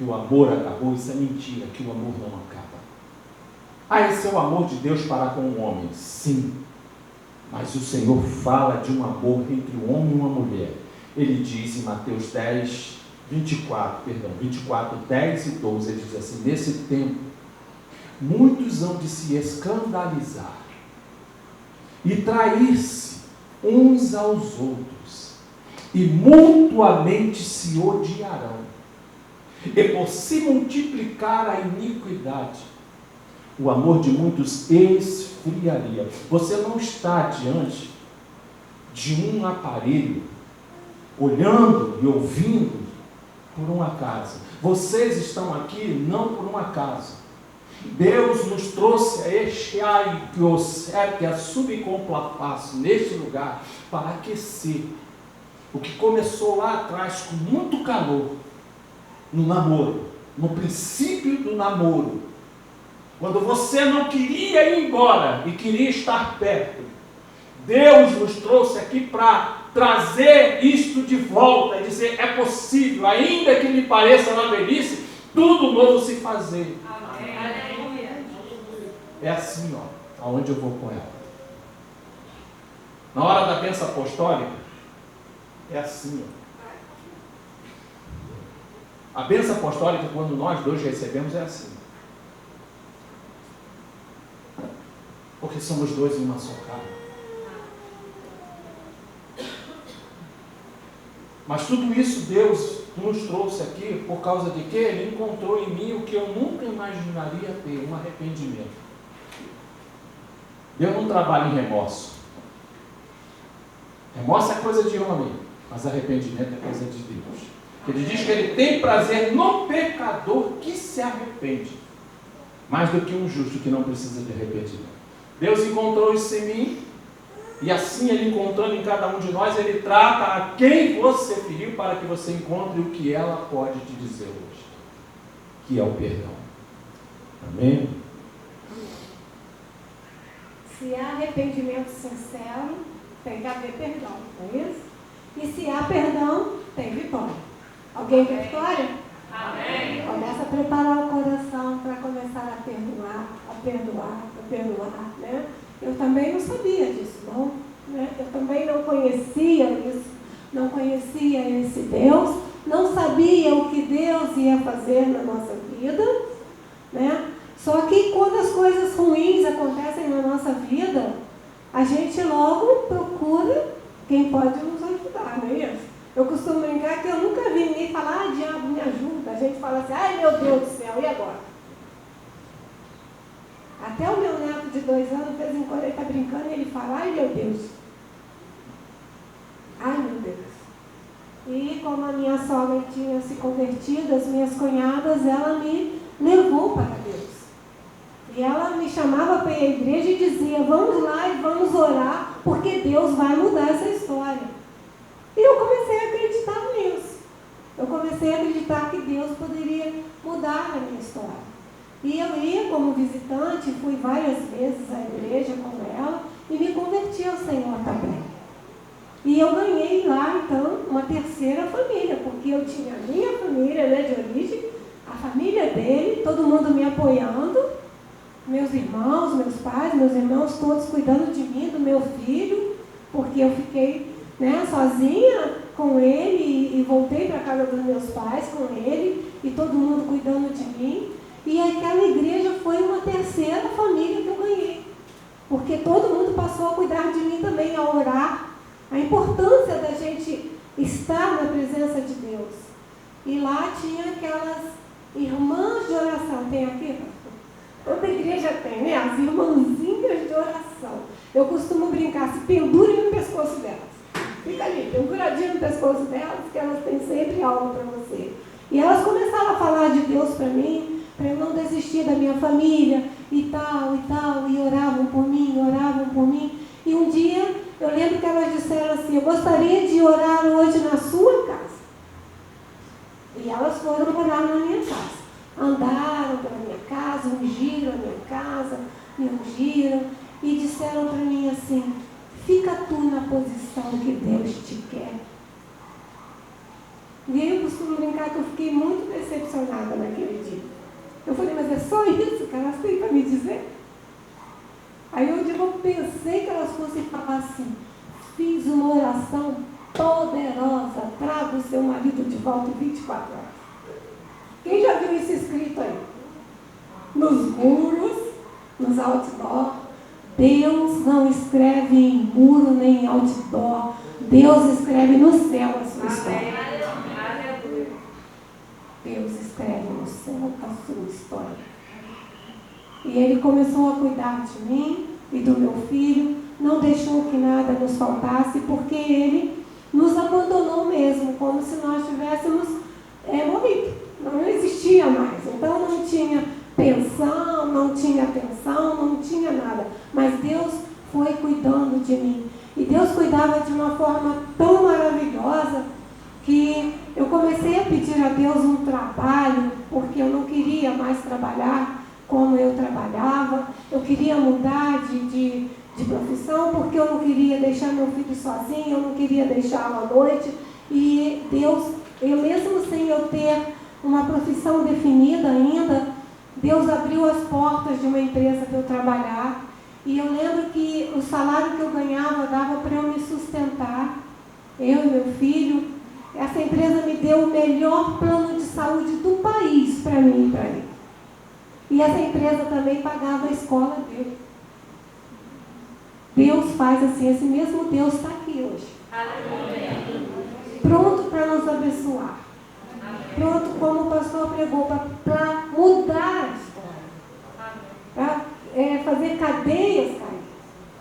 que o amor acabou. Isso é mentira, que o amor não acaba. Esse é o amor de Deus para com o homem. Sim. Mas o Senhor fala de um amor entre um homem e uma mulher. Ele diz em Mateus 24, 10 e 12, ele diz assim: nesse tempo, muitos hão de se escandalizar e trair-se uns aos outros, e mutuamente se odiarão. E por se multiplicar a iniquidade, o amor de muitos esfriaria. Você não está diante de um aparelho, olhando e ouvindo por um acaso. Vocês estão aqui não por um acaso. Deus nos trouxe a este que a subcomplafaço neste lugar para aquecer o que começou lá atrás com muito calor no namoro, no princípio do namoro, quando você não queria ir embora e queria estar perto. Deus nos trouxe aqui para trazer isto de volta e dizer: é possível, ainda que lhe pareça na velhice, tudo novo se fazer. É assim, aonde eu vou com ela. Na hora da bênção apostólica, é assim, A bênção apostólica, quando nós dois recebemos, é assim. Porque somos dois em uma só carne. Mas tudo isso Deus nos trouxe aqui por causa de que Ele encontrou em mim o que eu nunca imaginaria ter, um arrependimento. Deus não trabalha em remorso. Remorso é coisa de homem, mas arrependimento é coisa de Deus. Ele diz que Ele tem prazer no pecador que se arrepende, mais do que um justo que não precisa de arrependimento. Deus encontrou isso em mim, e assim Ele encontrando em cada um de nós, Ele trata a quem você feriu para que você encontre o que ela pode te dizer hoje, que é o perdão. Amém? Se há arrependimento sincero, tem que haver perdão, não é isso? E se há perdão, tem vitória. Alguém quer vitória? Amém. Começa a preparar o coração para começar a perdoar, né? Eu também não sabia disso, não, né? Eu também não conhecia isso, não conhecia esse Deus, não sabia o que Deus ia fazer na nossa vida, né? Só que quando as coisas ruins acontecem na nossa vida, a gente logo procura quem pode nos ajudar, não é isso? Eu costumo brincar que eu nunca vi ninguém falar: diabo, me ajuda. A gente fala assim: ai meu Deus do céu, e agora? Até o meu neto de 2 anos, de vez em quando ele está brincando e ele fala: ai meu Deus. Ai meu Deus. E como a minha sogra tinha se convertido, as minhas cunhadas, ela me levou para Deus. E ela me chamava para ir à igreja e dizia: vamos lá e vamos orar, porque Deus vai mudar essa história. E eu comecei a acreditar nisso. Eu comecei a acreditar que Deus poderia mudar a minha história. E eu ia como visitante, fui várias vezes à igreja com ela e me converti ao Senhor também. E eu ganhei lá, então, uma terceira família, porque eu tinha a minha família, né, de origem, a família dele, todo mundo me apoiando, meus irmãos, meus pais, meus irmãos, todos cuidando de mim, do meu filho, porque eu fiquei, né, sozinha com ele e voltei para a casa dos meus pais com ele e todo mundo cuidando de mim. E aquela igreja foi uma terceira família que eu ganhei, porque todo mundo passou a cuidar de mim também, a orar, a importância da gente estar na presença de Deus. E lá tinha aquelas irmãs de oração, tem aqui? Toda igreja tem, né? As irmãzinhas de oração. Eu costumo brincar: se pendurem no pescoço delas. Fica ali, penduradinho no pescoço delas, que elas têm sempre algo para você. E elas começaram a falar de Deus para mim, para eu não desistir da minha família, e tal, e oravam por mim. E um dia, eu lembro que elas disseram assim: eu gostaria de orar hoje na sua casa. E elas foram orar na minha casa. Andaram pela minha casa, ungiram a minha casa, me ungiram, e disseram para mim assim: fica tu na posição que Deus te quer. E aí eu costumo brincar que eu fiquei muito decepcionada naquele dia. Eu falei, mas é só isso que elas têm para me dizer? Aí eu pensei que elas fossem falar assim, fiz uma oração poderosa, traga o seu marido de volta em 24 horas. Quem já viu isso escrito aí? Nos muros, nos outdoor. Deus não escreve em muro nem em outdoor. Deus escreve no céu a sua história. Deus escreve no céu a sua história. E Ele começou a cuidar de mim e do meu filho, não deixou que nada nos faltasse, porque Ele nos abandonou mesmo, como se nós tivéssemos morrido. Não existia mais. Então não tinha pensão, não tinha atenção, não tinha nada. Mas Deus foi cuidando de mim. E Deus cuidava de uma forma tão maravilhosa que eu comecei a pedir a Deus um trabalho, porque eu não queria mais trabalhar como eu trabalhava. Eu queria mudar de profissão, porque eu não queria deixar meu filho sozinho, eu não queria deixá-lo à noite. E Deus, eu mesmo sem eu ter uma profissão definida ainda, Deus abriu as portas de uma empresa para eu trabalhar. E eu lembro que o salário que eu ganhava dava para eu me sustentar, eu e meu filho. Essa empresa me deu o melhor plano de saúde do país para mim e para ele. E essa empresa também pagava a escola dele. Deus faz assim, esse mesmo Deus está aqui hoje. Pronto para nos abençoar. Pronto, como o pastor pregou, para mudar a história. Para fazer cadeias cair,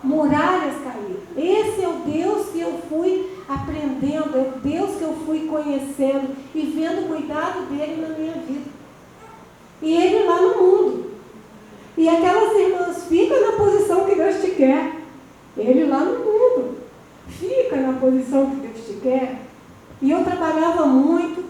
muralhas cair. Esse é o Deus que eu fui aprendendo, é o Deus que eu fui conhecendo e vendo o cuidado dele na minha vida. E ele lá no mundo. E aquelas irmãs, fica na posição que Deus te quer. Ele lá no mundo. Fica na posição que Deus te quer. E eu trabalhava muito,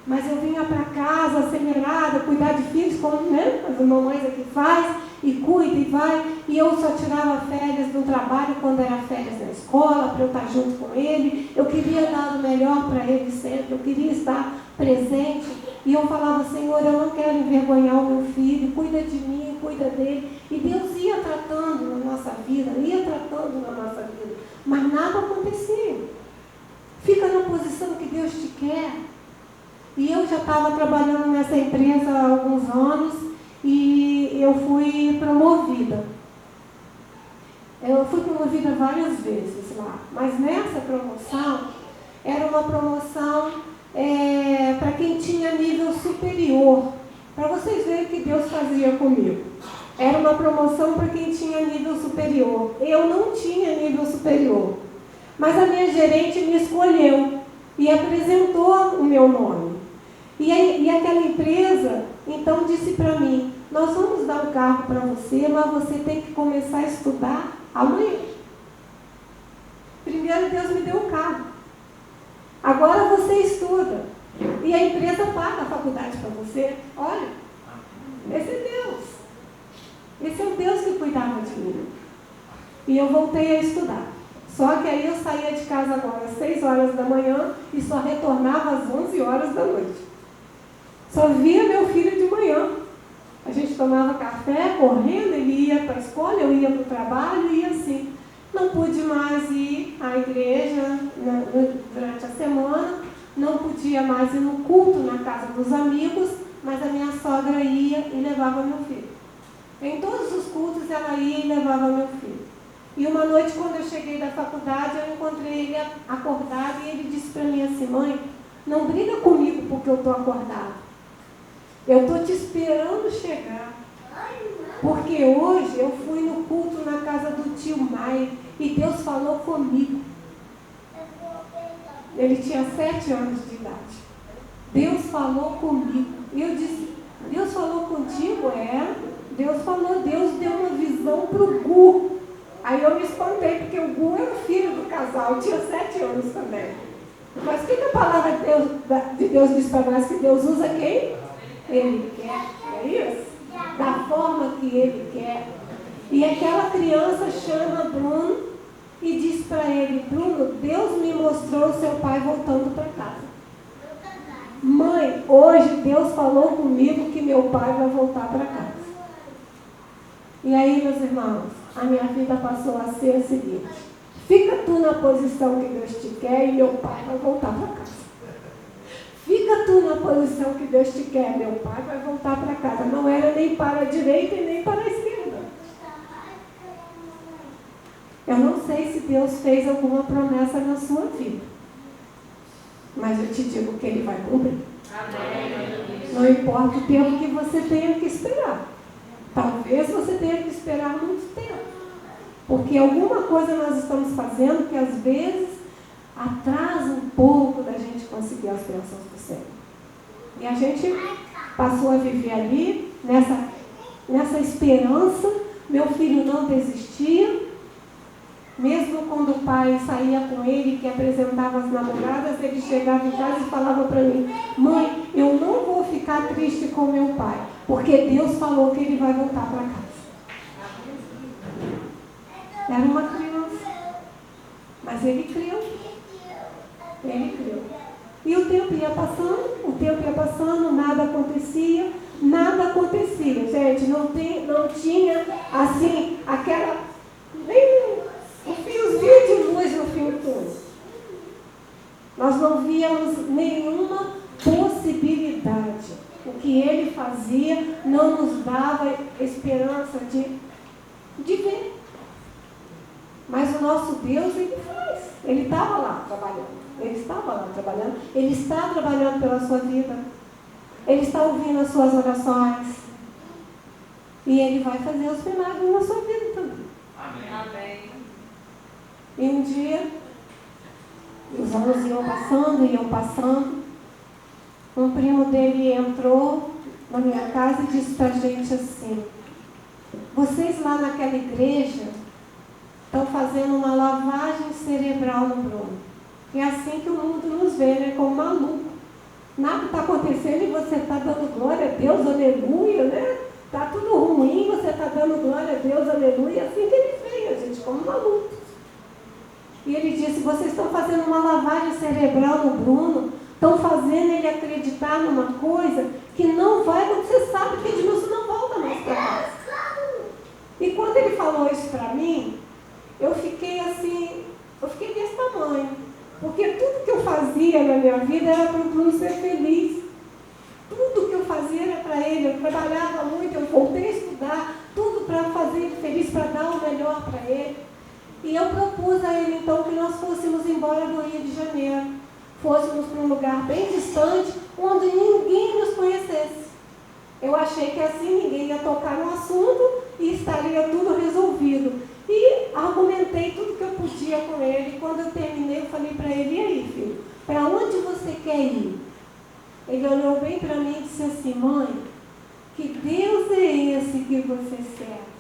mas eu vinha para casa acelerada, cuidar de filhos, como as mamães aqui faz, e cuida e vai. E eu só tirava férias do trabalho quando era férias na escola, para eu estar junto com ele. Eu queria dar o melhor para ele sempre, eu queria estar presente. E eu falava, Senhor, eu não quero envergonhar o meu filho, cuida de mim, cuida dele. E Deus ia tratando na nossa vida, mas nada acontecia. Fica na posição que Deus te quer. E eu já estava trabalhando nessa empresa há alguns anos e eu fui promovida. Eu fui promovida várias vezes lá, mas nessa promoção, era uma promoção para quem tinha nível superior. Para vocês verem o que Deus fazia comigo. Era uma promoção para quem tinha nível superior. Eu não tinha nível superior. Mas a minha gerente me escolheu e apresentou o meu nome. E aquela empresa, então, disse para mim, nós vamos dar um carro para você, mas você tem que começar a estudar amanhã. Primeiro Deus me deu um carro. Agora você estuda. E a empresa paga a faculdade para você. Olha, esse é Deus. Esse é o Deus que cuidava de mim. E eu voltei a estudar. Só que aí eu saía de casa agora às 6 horas da manhã e só retornava às 11 horas da noite. Só via meu filho de manhã. A gente tomava café, correndo, ele ia para a escola, eu ia para o trabalho e assim. Não pude mais ir à igreja durante a semana, não podia mais ir no culto na casa dos amigos, mas a minha sogra ia e levava meu filho. Em todos os cultos ela ia e levava meu filho. E uma noite, quando eu cheguei da faculdade, eu encontrei ele acordado e ele disse para mim assim, mãe, não briga comigo porque eu estou acordado. Eu estou te esperando chegar. Porque hoje eu fui no culto na casa do tio Maia e Deus falou comigo. Ele tinha 7 anos de idade. Deus falou comigo. E eu disse, Deus falou contigo? Deus falou, Deus deu uma visão para o Gu. Aí eu me espantei, porque o Gu era o filho do casal, tinha 7 anos também. Mas o que a palavra de Deus diz para nós? Que Deus usa quem? Ele quer, é isso? Da forma que Ele quer. E aquela criança chama Bruno e diz para ele, Bruno, Deus me mostrou o seu pai voltando para casa. mãe, hoje Deus falou comigo que meu pai vai voltar para casa. E aí, meus irmãos, a minha vida passou a ser a seguinte: fica tu na posição que Deus te quer e meu pai vai voltar para casa. Fica tu na posição que Deus te quer, meu pai vai voltar para casa. Não era nem para a direita e nem para a esquerda. Eu não sei se Deus fez alguma promessa na sua vida, mas eu te digo que Ele vai cumprir. Amém. Não importa o tempo que você tenha que esperar. Talvez você tenha que esperar muito tempo, porque alguma coisa nós estamos fazendo que às vezes atrasa um pouco da gente conseguir as bênçãos do Senhor. E a gente passou a viver ali, nessa esperança. Meu filho não desistia, mesmo quando o pai saía com ele, que apresentava as namoradas, ele chegava em casa e falava para mim: mãe, eu não vou ficar triste com meu pai, porque Deus falou que ele vai voltar para casa. Era uma criança, mas ele creu. Ele creu. E o tempo ia passando, nada acontecia. Gente, não tinha assim, aquela, nem um fiozinho de luz no fim do túnel. Nós não víamos nenhuma possibilidade. O que ele fazia não nos dava esperança de ver. Mas o nosso Deus, Ele faz. Ele estava lá trabalhando. Ele está trabalhando pela sua vida. Ele está ouvindo as suas orações. E Ele vai fazer os milagres na sua vida também. Amém. E um dia, os anos iam passando. Um primo dele entrou na minha casa e disse para a gente assim: vocês lá naquela igreja estão fazendo uma lavagem cerebral no Bruno. E é assim que o mundo nos vê, né? Como maluco. Nada está acontecendo e você está dando glória a Deus, aleluia, né? Está tudo ruim, você está dando glória a Deus, aleluia. Assim que ele vê a gente, como maluco. E ele disse: vocês estão fazendo uma lavagem cerebral no Bruno, estão fazendo ele acreditar numa coisa que não vai, quando você sabe que Edmilson não volta mais para casa. E quando ele falou isso para mim, eu fiquei desse tamanho. Porque tudo que eu fazia na minha vida era para o Bruno ser feliz. Tudo que eu fazia era para ele. Eu trabalhava muito, eu voltei a estudar, tudo para fazer ele feliz, para dar o melhor para ele. E eu propus a ele então que nós fôssemos embora do Rio de Janeiro. Fôssemos para um lugar bem distante, onde ninguém nos conhecesse. Eu achei que assim ninguém ia tocar no assunto e estaria tudo resolvido. E argumentei tudo que eu podia com ele. Quando eu terminei, eu falei para ele: e aí, filho, para onde você quer ir? Ele olhou bem para mim e disse assim: mãe, que Deus é esse que você serve?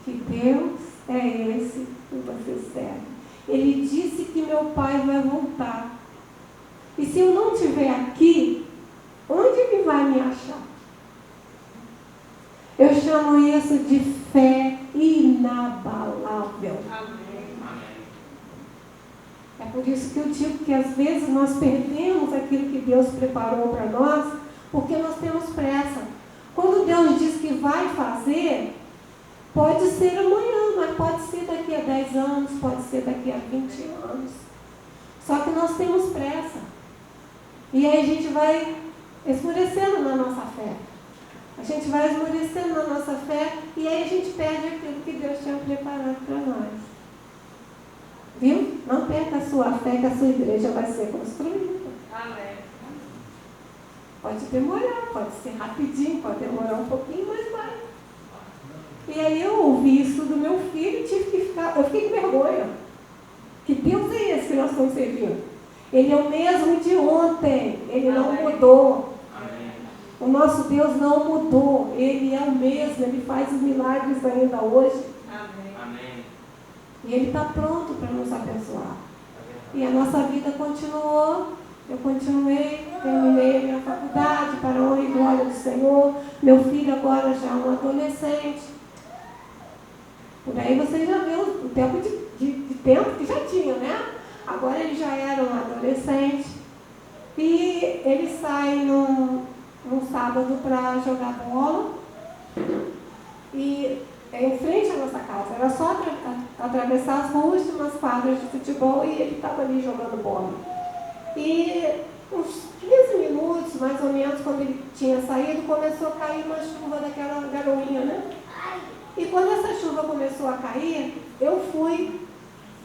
Que Deus é esse que você serve? Ele disse que meu pai vai voltar. E se eu não estiver aqui, onde ele vai me achar? Eu chamo isso de fé inabalável. É por isso que eu digo que às vezes nós perdemos aquilo que Deus preparou para nós, porque nós temos pressa. Quando Deus diz que vai fazer, pode ser amanhã, mas pode ser daqui a 10 anos, pode ser daqui a 20 anos. Só que nós temos pressa. E aí a gente vai esmorecendo na nossa fé. A gente vai esmorecendo na nossa fé e aí a gente perde aquilo que Deus tinha preparado para nós. Viu? Não perca a sua fé, que a sua igreja vai ser construída. Amém. Pode demorar, pode ser rapidinho, pode demorar um pouquinho, mas vai. E aí eu ouvi isso do meu filho e eu fiquei com vergonha. Que Deus é esse que nós estamos servindo? Ele é o mesmo de ontem, ele não mudou. O nosso Deus não mudou, Ele é o mesmo, Ele faz os milagres ainda hoje. Amém. E Ele está pronto para nos abençoar. E a nossa vida continuou, eu continuei, terminei a minha faculdade para a honra e glória do Senhor. Meu filho agora já é um adolescente. Por aí você já vê o tempo de tempo que já tinha, né? agora ele já era um adolescente, e ele sai num sábado para jogar bola, e em frente à nossa casa, era só atravessar as ruas, tinha umas quadras de futebol, e ele estava ali jogando bola. E uns 15 minutos, mais ou menos, quando ele tinha saído, começou a cair uma chuva daquela garoinha, né? E quando essa chuva começou a cair, eu fui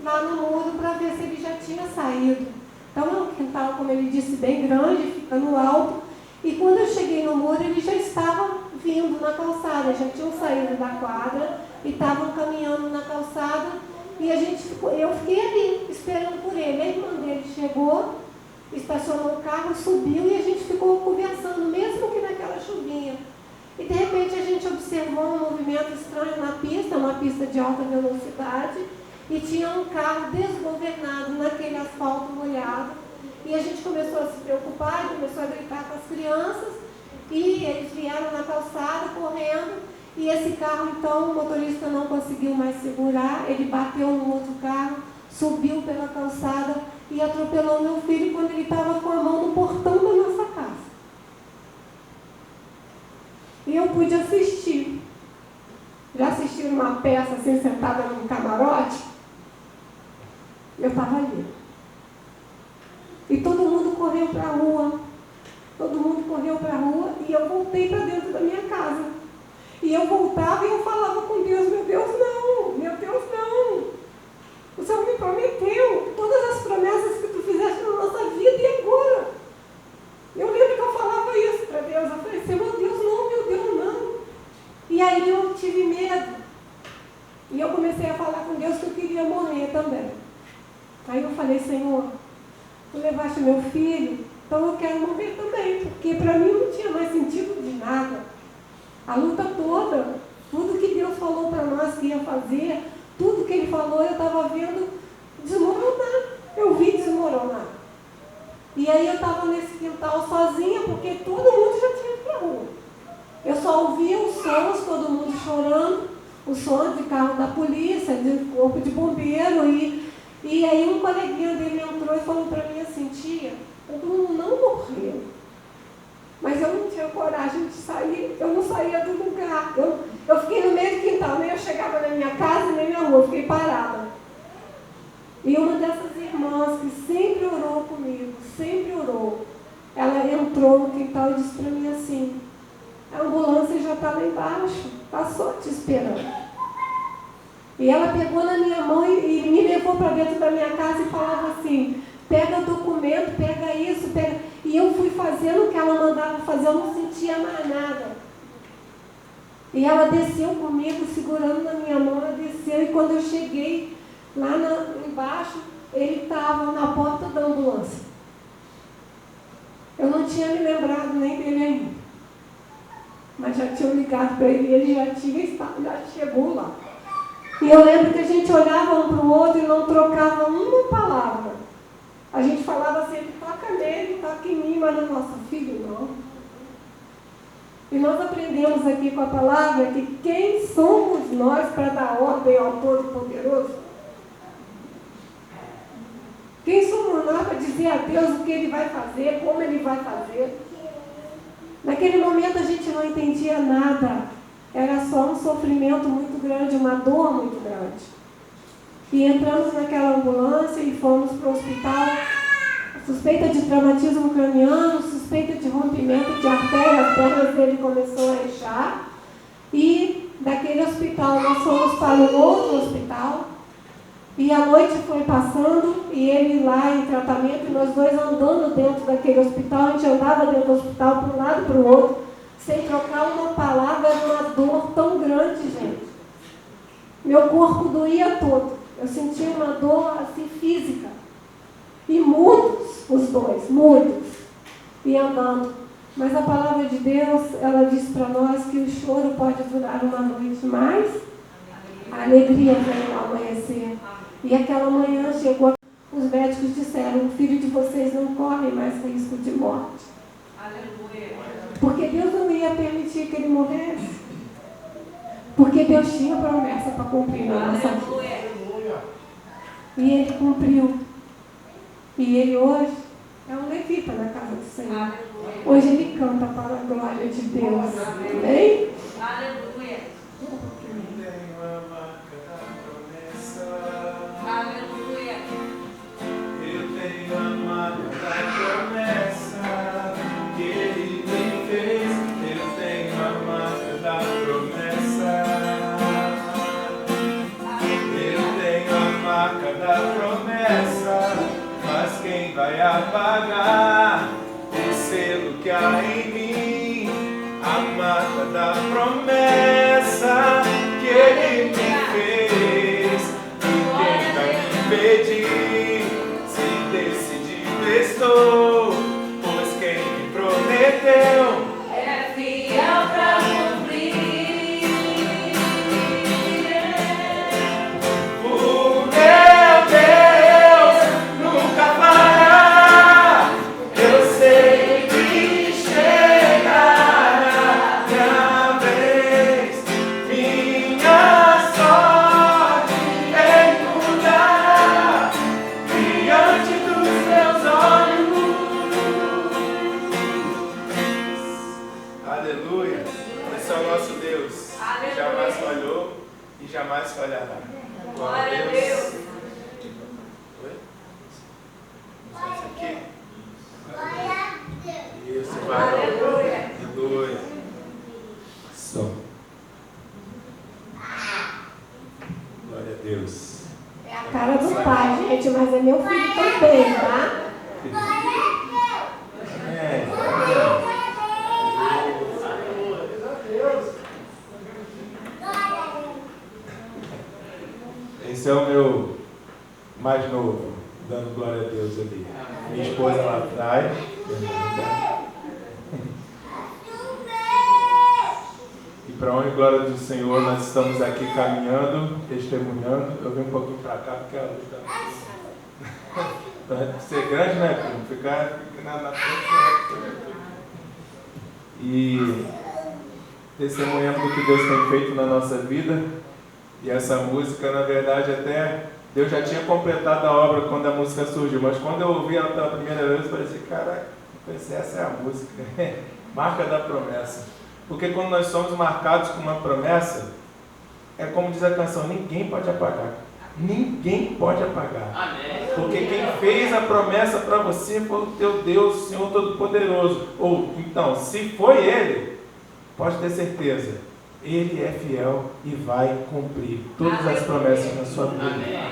lá no muro para ver se ele já tinha saído. Então é um quintal, como ele disse, bem grande, fica no alto. E quando eu cheguei no muro, ele já estava vindo na calçada, já tinham saído da quadra e estavam caminhando na calçada. E eu fiquei ali, esperando por ele. A irmã dele chegou, estacionou o carro, subiu e a gente ficou conversando, mesmo que naquela chuvinha. E de repente a gente observou um movimento estranho na pista, uma pista de alta velocidade, e tinha um carro desgovernado naquele asfalto molhado. E a gente começou a se preocupar, começou a gritar com as crianças, e eles vieram na calçada correndo, e esse carro, então, o motorista não conseguiu mais segurar, ele bateu no outro carro, subiu pela calçada e atropelou meu filho quando ele estava com a mão no portão da nossa casa. E eu pude assistir. Já assistiram uma peça assim, sentada num camarote? Eu estava ali. E todo mundo correu para a rua. Todo mundo correu para a rua e eu voltei para dentro da minha casa. E eu voltava e eu falava com Deus, meu Deus não, o Senhor me prometeu todas as promessas que tu fizeste na nossa vida, e agora? Eu lembro que eu falava isso para Deus, eu falei assim, meu Deus não. E aí eu tive medo. E eu comecei a falar com Deus que eu queria morrer também. Aí eu falei, Senhor, tu levaste meu filho, então eu quero morrer também, porque para mim não tinha mais sentido de nada. A luta toda, tudo que Deus falou para nós que ia fazer, tudo que Ele falou, eu estava vendo desmoronar. Eu vi desmoronar. E aí eu estava nesse quintal sozinha, porque todo mundo já tinha ido para a rua. Eu só ouvia os sons, todo mundo chorando, os sons de carro da polícia, de corpo de bombeiro, e aí um coleguinha dele entrou e falou para mim assim, tia, todo mundo não morreu. Mas eu não tinha coragem de sair, eu não saía do lugar. Eu fiquei no meio do quintal, nem eu chegava na minha casa, nem na rua, eu fiquei parada. E uma dessas irmãs que sempre orou comigo, sempre orou, ela entrou no quintal e disse para mim assim, a ambulância já está lá embaixo, está só te esperando. E ela pegou na minha mão e me levou para dentro da minha casa e falava assim, pega documento, pega isso, pega... E eu fui fazendo o que ela mandava fazer, eu não sentia mais nada. E ela desceu comigo, segurando na minha mão, ela desceu, e quando eu cheguei lá embaixo, ele estava na porta da ambulância. Eu não tinha me lembrado nem dele ainda. Mas já tinham ligado para ele, ele já chegou lá. E eu lembro que a gente olhava um para o outro e não trocava uma palavra. A gente falava sempre, toca nele, toca em mim, mas no nosso filho não. E nós aprendemos aqui com a palavra que quem somos nós para dar ordem ao Todo-Poderoso? Quem somos nós para dizer a Deus o que Ele vai fazer, como Ele vai fazer? Naquele momento a gente não entendia nada. Era só um sofrimento muito grande, uma dor muito grande. E entramos naquela ambulância e fomos para o hospital. Suspeita de traumatismo craniano, suspeita de rompimento de artéria, as pernas dele começou a inchar. E daquele hospital nós fomos para um outro hospital. E a noite foi passando e ele lá em tratamento, e nós dois andando dentro daquele hospital. A gente andava dentro do hospital para um lado e para o outro, sem trocar uma palavra, era uma dor tão grande, gente. Meu corpo doía todo. Eu sentia uma dor assim física. E mudos, os dois, mudos. E andando. Mas a palavra de Deus, ela diz para nós que o choro pode durar uma noite, mas a alegria vem ao amanhecer. E aquela manhã chegou, os médicos disseram, o filho de vocês não corre mais risco de morte. Aleluia. Porque Deus não ia permitir que ele morresse. Porque Deus tinha promessa para cumprir na nossa vida. E ele cumpriu. E ele hoje é um levita na casa do Senhor. Hoje ele canta para a glória de Deus. Amém? Aleluia. Aleluia. Eu tenho a marca da promessa que Ele me fez. Eu tenho a marca da promessa. Eu tenho a marca da promessa. Mas quem vai apagar o selo que há em mim? A marca da promessa que Ele me fez. Ninguém vai me impedir. Se decidir, estou. Pois quem me prometeu É fiel para cumprir. o meu Deus nunca falhará. Eu sei que chegará minha vez. Minha sorte Ele mudará diante dos meus olhos. Aleluia! Esse é o nosso Deus, que jamais falhou e jamais falhará. Glória a Deus. Oi? Isso aqui? Isso, vai. Aleluia. Aleluia. Som. Glória a Deus. É a cara do pai, gente, mas é meu filho também, tá? Esse é o meu mais novo, dando glória a Deus ali. Minha esposa lá atrás. E para honra e glória do Senhor, nós estamos aqui caminhando, testemunhando. Eu vim um pouquinho para cá porque a luz está. Para ser grande, né, primo? Ficar na frente. E testemunhando do que Deus tem feito na nossa vida. E essa música, na verdade, até Deus já tinha completado a obra quando a música surgiu. Mas quando eu ouvi ela pela primeira vez, eu falei assim, caraca, essa é a música. Marca da promessa. Porque quando nós somos marcados com uma promessa, é como diz a canção, ninguém pode apagar. Ninguém pode apagar. Amém. Porque quem fez a promessa para você foi o teu Deus, o Senhor Todo-Poderoso. Ou, então, se foi Ele, pode ter certeza, Ele é fiel e vai cumprir todas as promessas na sua vida.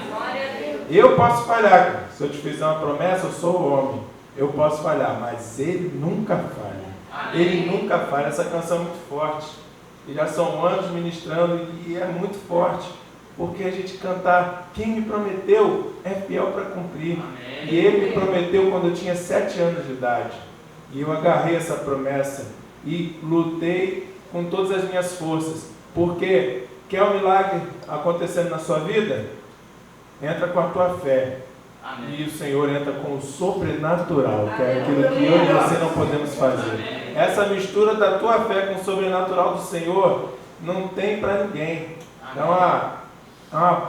Glória a Deus. Eu posso falhar, cara. Se eu te fizer uma promessa, eu sou o homem. Eu posso falhar, mas Ele nunca falha. Ele nunca falha. Essa canção é muito forte. E já são anos ministrando e é muito forte. Porque a gente cantar, quem me prometeu é fiel para cumprir. Amém. E Ele me prometeu quando eu tinha 7 anos de idade. E eu agarrei essa promessa e lutei com todas as minhas forças. Porque quer um milagre acontecendo na sua vida? Entra com a tua fé. Amém. E o Senhor entra com o sobrenatural, que é aquilo que eu e você não podemos fazer. Amém. Essa mistura da tua fé com o sobrenatural do Senhor não tem para ninguém. É uma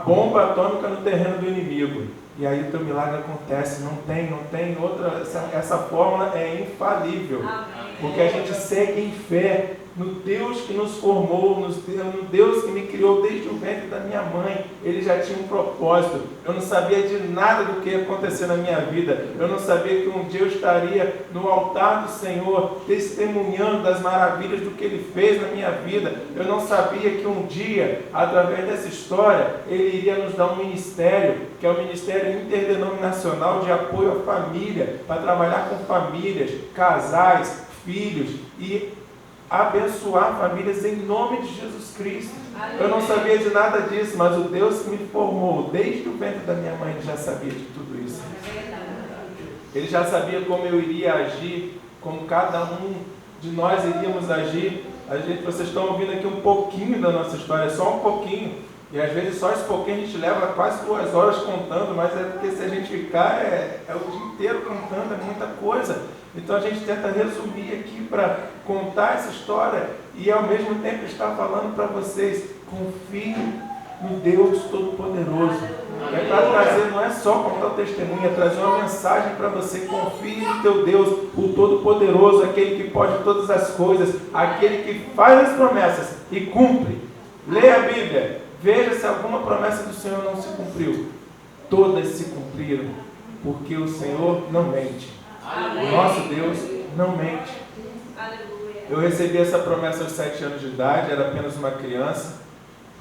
bomba atômica no terreno do inimigo. E aí o teu milagre acontece. Não tem outra. Essa fórmula é infalível. Amém. Porque a gente segue em fé no Deus que nos formou, no Deus que me criou desde o ventre da minha mãe. Ele já tinha um propósito. Eu não sabia de nada do que ia acontecer na minha vida. Eu não sabia que um dia eu estaria no altar do Senhor, testemunhando das maravilhas do que Ele fez na minha vida. Eu não sabia que um dia, através dessa história, Ele iria nos dar um ministério, que é o Ministério Interdenominacional de Apoio à Família, para trabalhar com famílias, casais, filhos e abençoar famílias em nome de Jesus Cristo. Eu não sabia de nada disso, mas o Deus que me formou desde o ventre da minha mãe, Ele já sabia de tudo isso. Ele já sabia como eu iria agir, como cada um de nós iríamos agir. Vocês estão ouvindo aqui um pouquinho da nossa história, só um pouquinho. E às vezes só esse pouquinho a gente leva quase 2 horas contando, mas é porque se a gente ficar é o dia inteiro contando, é muita coisa. Então a gente tenta resumir aqui para contar essa história e ao mesmo tempo estar falando para vocês, confie no Deus Todo-Poderoso. É para trazer, não é só contar o testemunho, é trazer uma mensagem para você. Confie no teu Deus, o Todo-Poderoso, aquele que pode todas as coisas, aquele que faz as promessas e cumpre. Leia a Bíblia, veja se alguma promessa do Senhor não se cumpriu. Todas se cumpriram, porque o Senhor não mente. O nosso Deus não mente. Eu recebi essa promessa aos 7 anos de idade, era apenas uma criança.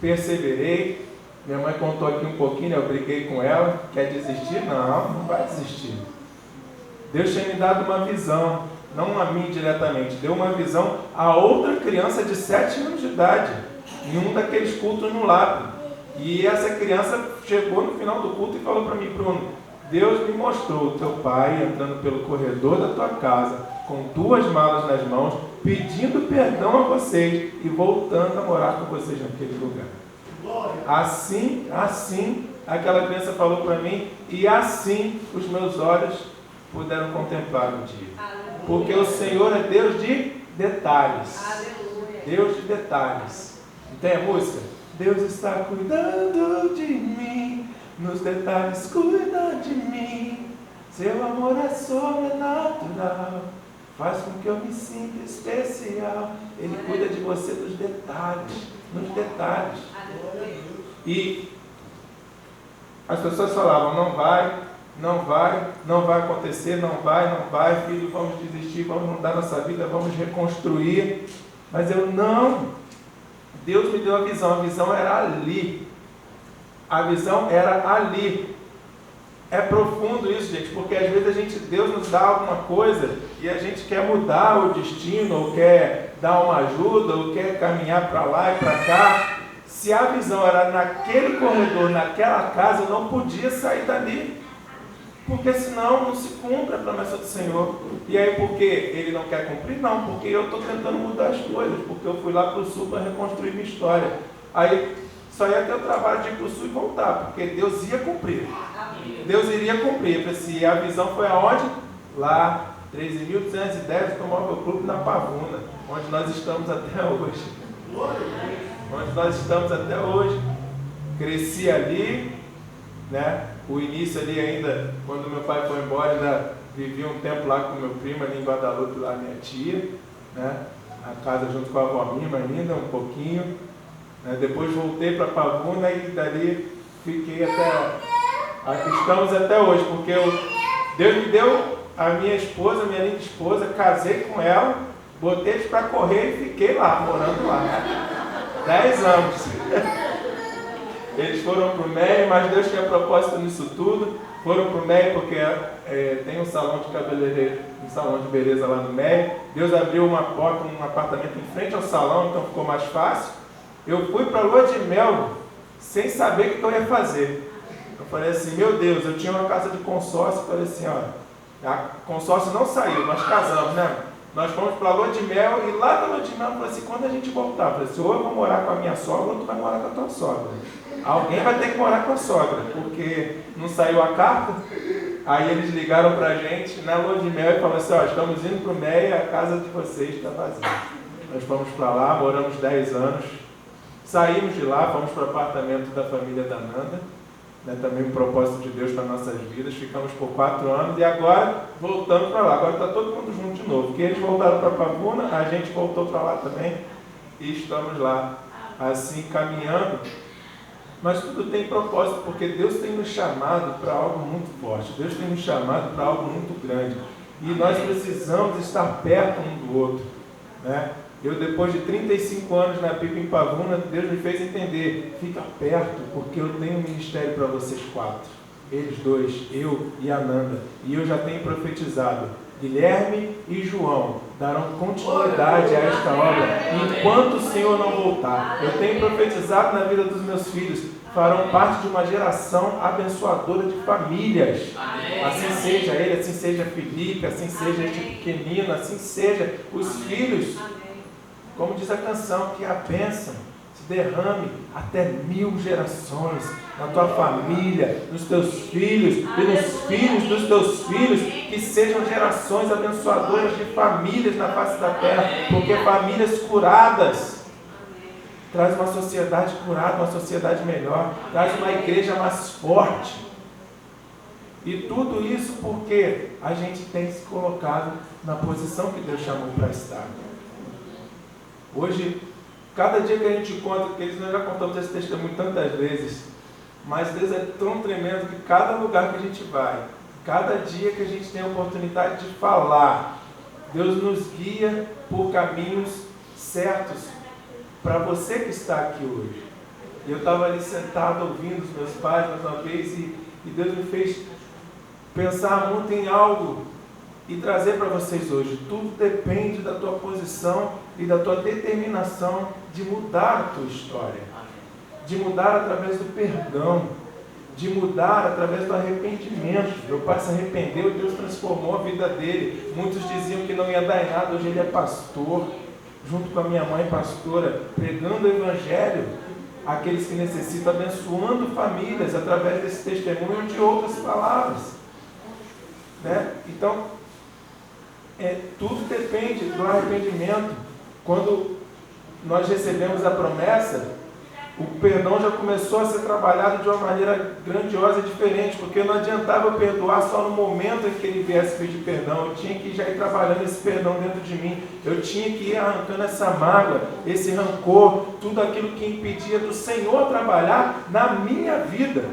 Perseverei. Minha mãe contou aqui um pouquinho, eu briguei com ela. Quer desistir? Não, não vai desistir. Deus tinha me dado uma visão, não a mim diretamente, deu uma visão a outra criança de 7 anos de idade, em um daqueles cultos no Lab. E essa criança chegou no final do culto e falou para mim: Bruno, Deus me mostrou o teu pai entrando pelo corredor da tua casa, com 2 malas nas mãos, pedindo perdão a vocês e voltando a morar com vocês naquele lugar. Assim, aquela criança falou para mim, e assim os meus olhos puderam contemplar o dia. Porque o Senhor é Deus de detalhes. Deus de detalhes. Tem a música? Deus está cuidando de mim, nos detalhes cuida de mim. Seu amor é sobrenatural, faz com que eu me sinta especial. Ele cuida de você nos detalhes, nos detalhes. E as pessoas falavam: não vai acontecer, não vai, filho, vamos desistir, vamos mudar nossa vida, vamos reconstruir. Mas eu não. Deus me deu a visão era ali. A visão era ali. É profundo isso, gente, porque às vezes Deus nos dá alguma coisa e a gente quer mudar o destino, ou quer dar uma ajuda, ou quer caminhar para lá e para cá. Se a visão era naquele corredor, naquela casa, eu não podia sair dali, porque senão não se cumpre a promessa do Senhor. E aí, por que Ele não quer cumprir? Não, porque eu estou tentando mudar as coisas, porque eu fui lá para o sul para reconstruir minha história. Aí só ia ter o trabalho de ir para o sul e voltar, porque Deus ia cumprir. Deus iria cumprir. Se a visão foi aonde? Lá, 13.210, do Móvel Clube na Pavuna, onde nós estamos até hoje. Cresci ali, né? O início ali ainda, quando meu pai foi embora, ainda vivi um tempo lá com meu primo ali em Guadalupe, lá minha tia, né? A casa junto com a avó Mima ainda, um pouquinho, né? Depois voltei para Pavuna e dali fiquei aqui estamos até hoje, porque Deus me deu a minha linda esposa, casei com ela, botei eles para correr e fiquei lá, morando lá. 10 anos. Eles foram para o MEI, mas Deus tinha propósito nisso tudo. Foram para o MEI porque tem um salão de cabeleireiro, um salão de beleza lá no MEI. Deus abriu uma porta, um apartamento em frente ao salão, então ficou mais fácil. Eu fui para a lua de mel sem saber o que eu ia fazer. Eu falei assim: meu Deus, eu tinha uma casa de consórcio. Falei assim: ó, a consórcio não saiu, nós casamos, né? Nós fomos para a lua de mel e lá da lua de mel eu falei assim: quando a gente voltar, eu falei assim, ou eu vou morar com a minha sogra ou tu vai morar com a tua sogra. Alguém vai ter que morar com a sogra, porque não saiu a carta. Aí eles ligaram para a gente na lua de mel e falaram assim: ó, estamos indo para o MEI, a casa de vocês está vazia. Nós fomos para lá, moramos 10 anos, saímos de lá, fomos para o apartamento da família da Nanda, né, também um propósito de Deus para nossas vidas. Ficamos por 4 anos e agora voltamos para lá. Agora está todo mundo junto de novo, porque eles voltaram para Pavuna, a gente voltou para lá também e estamos lá, assim, caminhando. Mas tudo tem propósito, porque Deus tem nos chamado para algo muito forte, Deus tem nos chamado para algo muito grande, e nós precisamos estar perto um do outro, né? Eu, depois de 35 anos na PIB em Pavuna, Deus me fez entender: fica perto, porque eu tenho um ministério para vocês 4. Eles 2, eu e a Nanda. E eu já tenho profetizado: Guilherme e João darão continuidade a esta obra enquanto o Senhor não voltar. Eu tenho profetizado na vida dos meus filhos: farão parte de uma geração abençoadora de famílias. Assim seja ele, assim seja Felipe, assim seja este pequenino, assim seja os filhos. Como diz a canção, que a bênção se derrame até 1000 gerações na tua família, nos teus filhos e nos filhos dos teus filhos, que sejam gerações abençoadoras de famílias na face da terra, porque famílias curadas traz uma sociedade curada, uma sociedade melhor, traz uma igreja mais forte. E tudo isso porque a gente tem se colocado na posição que Deus chamou para estar. Hoje, cada dia que a gente conta, porque nós já contamos esse testemunho tantas vezes, mas Deus é tão tremendo que cada lugar que a gente vai, cada dia que a gente tem a oportunidade de falar, Deus nos guia por caminhos certos para você que está aqui hoje. Eu estava ali sentado ouvindo os meus pais mais uma vez e Deus me fez pensar muito em algo e trazer para vocês hoje. Tudo depende da tua posição e da tua determinação de mudar a tua história, de mudar através do perdão, de mudar através do arrependimento. Meu pai se arrependeu, Deus transformou a vida dele. Muitos diziam que não ia dar em nada, hoje ele é pastor, junto com a minha mãe pastora, pregando o evangelho àqueles que necessitam, abençoando famílias através desse testemunho e de outras palavras. Né? Então, tudo depende do arrependimento. Quando nós recebemos a promessa, o perdão já começou a ser trabalhado de uma maneira grandiosa e diferente, porque não adiantava eu perdoar só no momento em que ele viesse pedir perdão. Eu tinha que já ir trabalhando esse perdão dentro de mim. Eu tinha que ir arrancando essa mágoa, esse rancor, tudo aquilo que impedia do Senhor trabalhar na minha vida.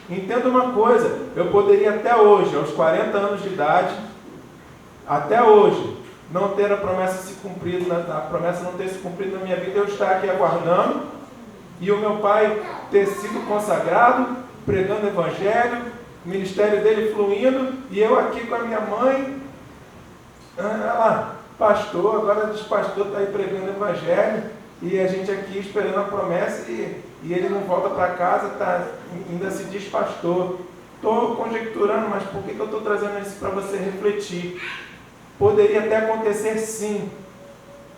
Entenda uma coisa, eu poderia até hoje, aos 40 anos de idade, até hoje, não ter a promessa se cumprido, a promessa não ter se cumprido na minha vida, eu estar aqui aguardando, e o meu pai ter sido consagrado, pregando o evangelho, o ministério dele fluindo, e eu aqui com a minha mãe, ela, pastor, agora diz pastor, está aí pregando o evangelho, e a gente aqui esperando a promessa, e ele não volta para casa, ainda se diz pastor. Estou conjecturando, mas por que eu estou trazendo isso para você refletir? Poderia até acontecer sim,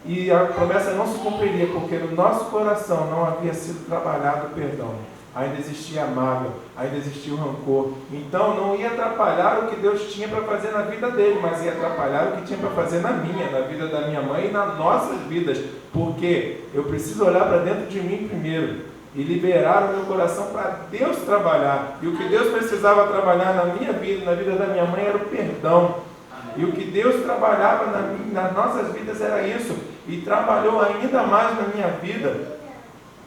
e a promessa não se cumpriria, porque no nosso coração não havia sido trabalhado o perdão. Ainda existia a mágoa, ainda existia o rancor. Então não ia atrapalhar o que Deus tinha para fazer na vida dele, mas ia atrapalhar o que tinha para fazer na minha, na vida da minha mãe e nas nossas vidas. Porque eu preciso olhar para dentro de mim primeiro e liberar o meu coração para Deus trabalhar. E o que Deus precisava trabalhar na minha vida, na vida da minha mãe, era o perdão. E o que Deus trabalhava nas nossas vidas era isso. E trabalhou ainda mais na minha vida,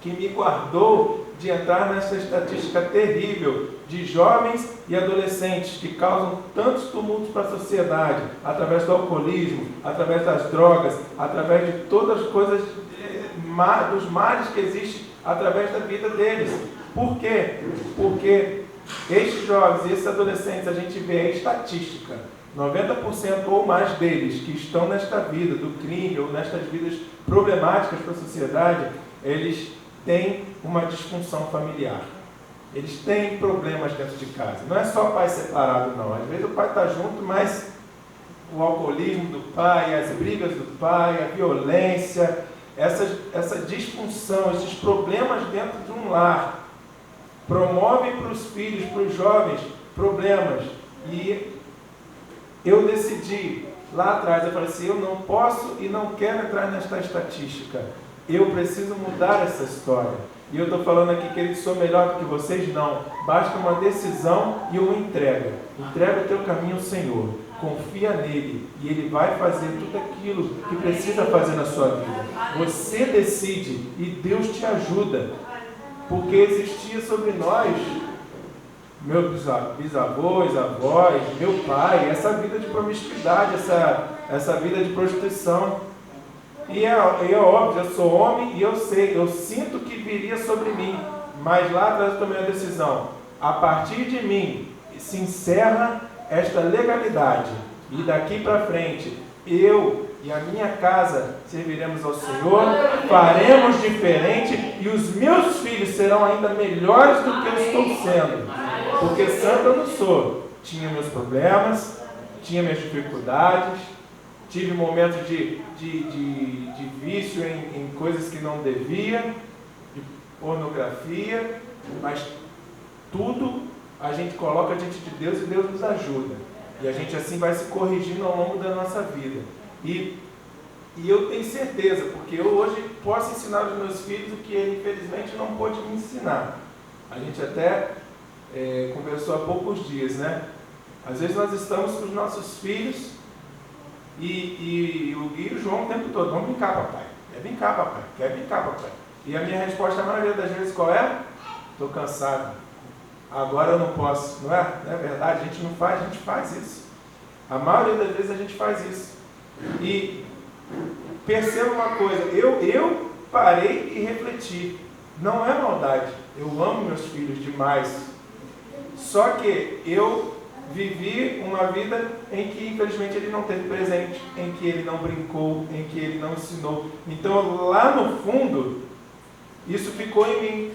que me guardou de entrar nessa estatística terrível de jovens e adolescentes que causam tantos tumultos para a sociedade, através do alcoolismo, através das drogas, através de todas as coisas, dos males que existem através da vida deles. Por quê? Porque estes jovens e esses adolescentes, a gente vê a estatística, 90% ou mais deles que estão nesta vida do crime ou nestas vidas problemáticas para a sociedade, eles têm uma disfunção familiar. Eles têm problemas dentro de casa. Não é só pai separado, não. Às vezes o pai está junto, mas o alcoolismo do pai, as brigas do pai, a violência, essa disfunção, esses problemas dentro de um lar, promovem para os filhos, para os jovens, problemas. E eu decidi, lá atrás, eu falei assim, eu não posso e não quero entrar nesta estatística. Eu preciso mudar essa história. E eu estou falando aqui que eles são melhor do que vocês? Não. Basta uma decisão e uma entrega. Entrega o teu caminho ao Senhor. Confia nele. E ele vai fazer tudo aquilo que precisa fazer na sua vida. Você decide e Deus te ajuda. Porque existia sobre nós, meus bisavós, avós, meu pai, essa vida de promiscuidade, essa vida de prostituição. E é óbvio, eu sou homem e eu sei, eu sinto que viria sobre mim, mas lá atrás eu tomei a decisão. A partir de mim se encerra esta legalidade, e daqui para frente eu e a minha casa serviremos ao Senhor, faremos diferente e os meus filhos serão ainda melhores do que eu estou sendo, porque santo eu não sou. Tinha meus problemas, tinha minhas dificuldades, tive momentos de vício em coisas que não devia, de pornografia, mas tudo a gente coloca diante de Deus e Deus nos ajuda. E a gente assim vai se corrigindo ao longo da nossa vida. E E eu tenho certeza, porque eu hoje posso ensinar aos meus filhos o que ele infelizmente não pôde me ensinar. A gente até conversou há poucos dias, né? Às vezes nós estamos com os nossos filhos e o João o tempo todo: vamos brincar, papai. Quer brincar, papai. Quer brincar, papai. E a minha resposta, a maioria das vezes, qual é? Estou cansado. Agora eu não posso. Não é? Não é verdade? A gente não faz, a gente faz isso. A maioria das vezes a gente faz isso. E perceba uma coisa, eu parei e refleti. Não é maldade. Eu amo meus filhos demais. Só que eu vivi uma vida em que infelizmente ele não teve presente, em que ele não brincou, em que ele não ensinou. Então lá no fundo, isso ficou em mim.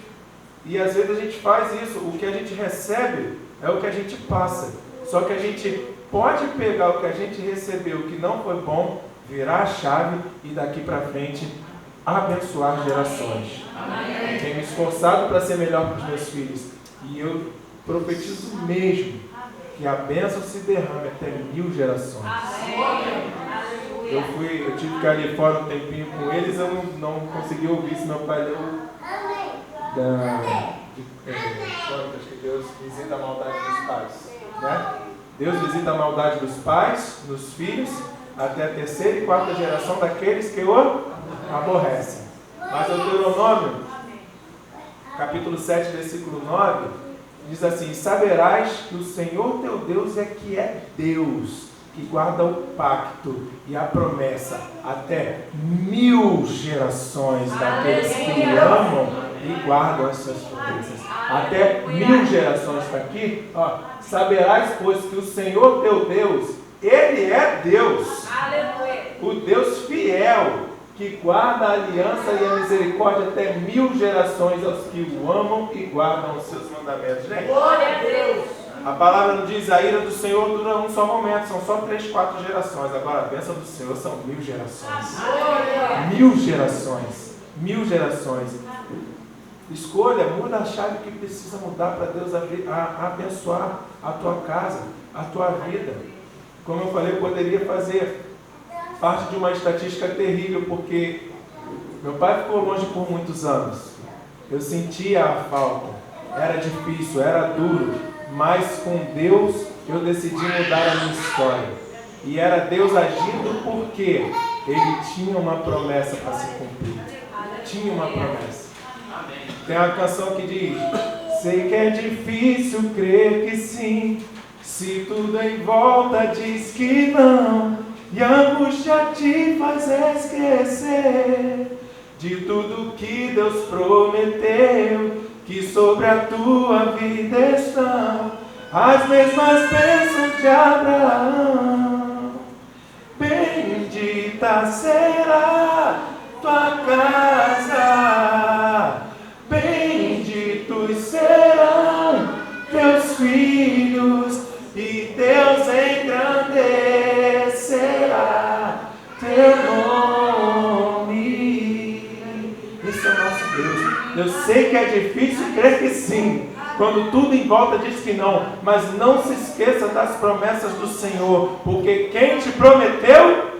E às vezes a gente faz isso. O que a gente recebe é o que a gente passa. Só que a gente pode pegar o que a gente recebeu que não foi bom, virar a chave e daqui para frente abençoar gerações. Eu tenho me esforçado para ser melhor para os meus filhos. E eu profetizo mesmo que a bênção se derrame até 1000 gerações. Eu tive que ir ali fora um tempinho com eles, eu não consegui ouvir se meu pai leu contas que Deus visita a maldade dos pais, né? Deus visita a maldade dos pais, dos filhos, até a 3ª e 4ª geração daqueles que o aborrecem. Mas o Deuteronômio, capítulo 7, versículo 9, diz assim: saberás que o Senhor teu Deus é que é Deus, que guarda o pacto e a promessa até 1000 gerações daqueles que o amam e guardam as suas promessas. Até 1000 gerações. Está aqui, ó. Saberás, pois, que o Senhor teu Deus, Ele é Deus. O Deus fiel, que guarda a aliança e a misericórdia até 1000 gerações aos que o amam e guardam os seus mandamentos. Gente, Glória a Deus. a palavra não diz: a ira do Senhor dura um só momento, são só 3, 4 gerações. Agora a bênção do Senhor são 1000 gerações. 1000 gerações. 1000 gerações. Escolha, muda a chave que precisa mudar para Deus abençoar a tua casa, a tua vida. Como eu falei, eu poderia fazer parte de uma estatística terrível, porque meu pai ficou longe por muitos anos. Eu sentia a falta, era difícil, era duro, mas com Deus eu decidi mudar a minha história. E era Deus agindo porque Ele tinha uma promessa para se cumprir. Tinha uma promessa. Tem uma canção que diz: sei que é difícil crer que sim, se tudo em volta diz que não, e a angústia te faz esquecer de tudo que Deus prometeu, que sobre a tua vida estão as mesmas bênçãos de Abraão. Bendita será tua casa, benditos serão teus filhos, e Deus engrandecerá teu nome. Esse é o nosso Deus. Eu sei que é difícil crer que sim, quando tudo em volta diz que não, mas não se esqueça das promessas do Senhor, porque quem te prometeu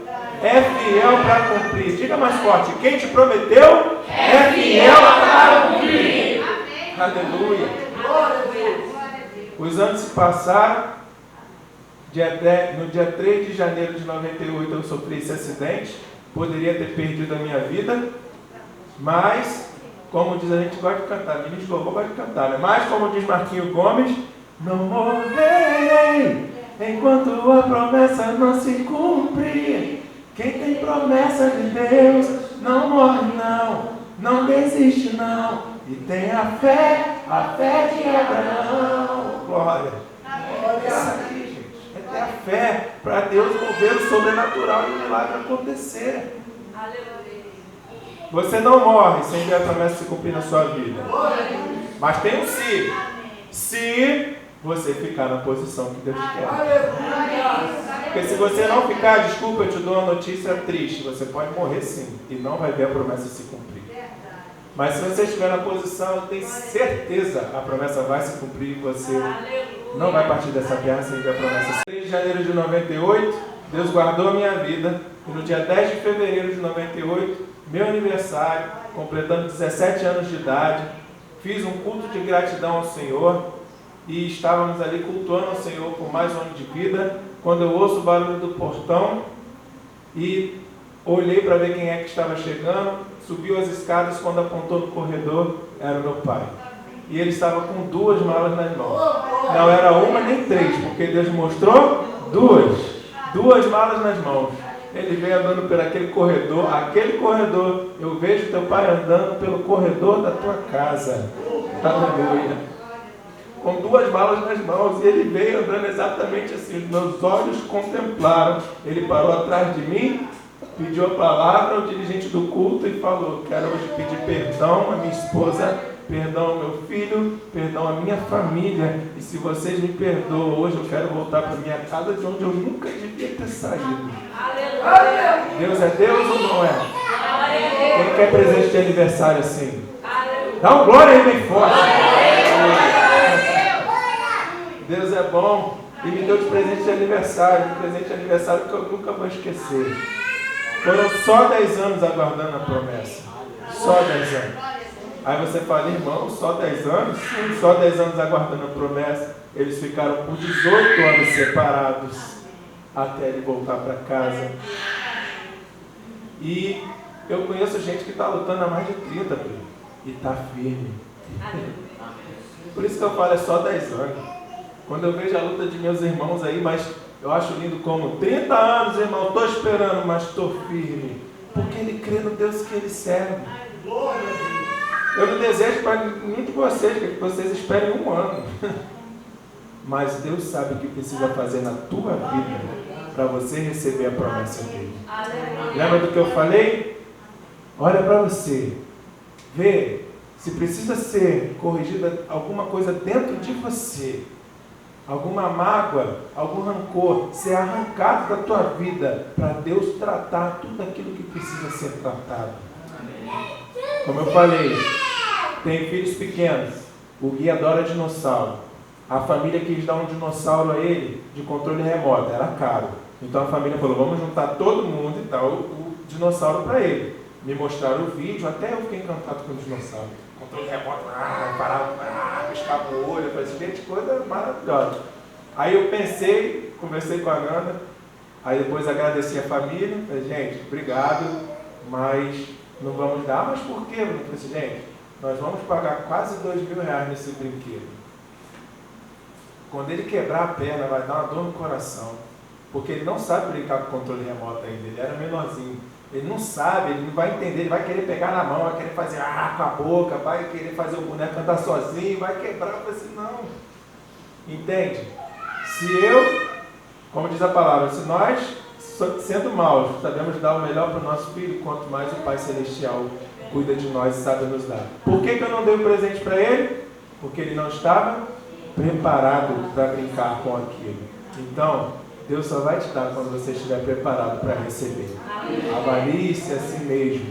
é fiel para cumprir. Diga mais forte: quem te prometeu é fiel para cumprir. Aleluia. Os anos se passaram. No dia 3 de janeiro de 98 eu sofri esse acidente. Poderia ter perdido a minha vida, mas, como diz, a gente gosta de cantar, ministro de louvor gosta de cantar, né? Mas, como diz Marquinho Gomes, não morrerei enquanto a promessa não se cumprir. Quem tem promessa de Deus não morre não desiste não, e tem a fé de Abraão. Glória. É isso aqui, gente. É ter a fé para Deus mover o sobrenatural e o milagre acontecer. Você não morre sem ver a promessa se cumprir na sua vida. Mas tem um se. Se você ficar na posição que Deus quer. Porque se você não ficar, desculpa, eu te dou uma notícia triste. Você pode morrer sim e não vai ver a promessa se cumprir. Mas se você estiver na posição, eu tenho certeza a promessa vai se cumprir e você não vai partir dessa terra sem ver a promessa. 3 de janeiro de 98, Deus guardou a minha vida e no dia 10 de fevereiro de 98, meu aniversário, completando 17 anos de idade, fiz um culto de gratidão ao Senhor e estávamos ali cultuando ao Senhor por mais um ano de vida, quando eu ouço o barulho do portão e olhei para ver quem é que estava chegando, subiu as escadas, quando apontou no corredor, era o meu pai. E ele estava com 2 malas nas mãos. Não era uma nem 3, porque Deus mostrou 2 malas nas mãos. Ele veio andando por aquele corredor, eu vejo teu pai andando pelo corredor da tua casa. Aleluia. Com 2 malas nas mãos, e ele veio andando exatamente assim, os meus olhos contemplaram. Ele parou atrás de mim, pediu a palavra ao dirigente do culto e falou: quero hoje pedir perdão à minha esposa, perdão ao meu filho, perdão à minha família, e se vocês me perdoam hoje, eu quero voltar para minha casa de onde eu nunca devia ter saído. Aleluia. Deus é Deus ou não é? Aleluia. Quem quer presente de aniversário assim? Dá um glória aí bem forte. Deus é bom e me deu de presente de aniversário, que eu nunca vou esquecer. Foram só 10 anos aguardando a promessa. Só 10 anos. Aí você fala: irmão, só 10 anos? Sim, só 10 anos aguardando a promessa. Eles ficaram por 18 anos separados até ele voltar para casa. E eu conheço gente que está lutando há mais de 30, e está firme. Por isso que eu falo, é só 10 anos. Quando eu vejo a luta de meus irmãos aí, mas eu acho lindo como 30 anos, irmão, estou esperando, mas estou firme. Porque ele crê no Deus que ele serve. Eu não desejo para nenhum de vocês que vocês esperem 1 ano. Mas Deus sabe o que precisa fazer na tua vida para você receber a promessa dele. Lembra do que eu falei? Olha para você. Vê se precisa ser corrigida alguma coisa dentro de você. Alguma mágoa, algum rancor, ser arrancado da tua vida para Deus tratar tudo aquilo que precisa ser tratado. Como eu falei, tem filhos pequenos, o Gui adora dinossauro. A família quis dar um dinossauro a ele de controle remoto, era caro. Então a família falou: vamos juntar todo mundo e dar o dinossauro para ele. Me mostraram o vídeo, até eu fiquei encantado com o dinossauro. Controle remoto, parava, piscava o olho, eu falei: gente, coisa maravilhosa. Aí eu pensei, conversei com a Nanda, aí depois agradeci a família, falei: gente, obrigado, mas não vamos dar. Mas por quê? Eu falei assim: gente, nós vamos pagar quase R$2.000 nesse brinquedo. Quando ele quebrar a perna, vai dar uma dor no coração, porque ele não sabe brincar com o controle remoto ainda, ele era menorzinho. Ele não sabe, ele não vai entender, ele vai querer pegar na mão, vai querer fazer com a boca, vai querer fazer o boneco cantar sozinho, vai quebrar. Eu falei assim: não. Entende? Se eu, como diz a palavra, se nós, sendo maus, sabemos dar o melhor para o nosso filho, quanto mais o Pai Celestial cuida de nós e sabe nos dar. Por que eu não dei o presente para ele? Porque ele não estava preparado para brincar com aquilo. Então, Deus só vai te dar quando você estiver preparado para receber. Avalie-se a si mesmo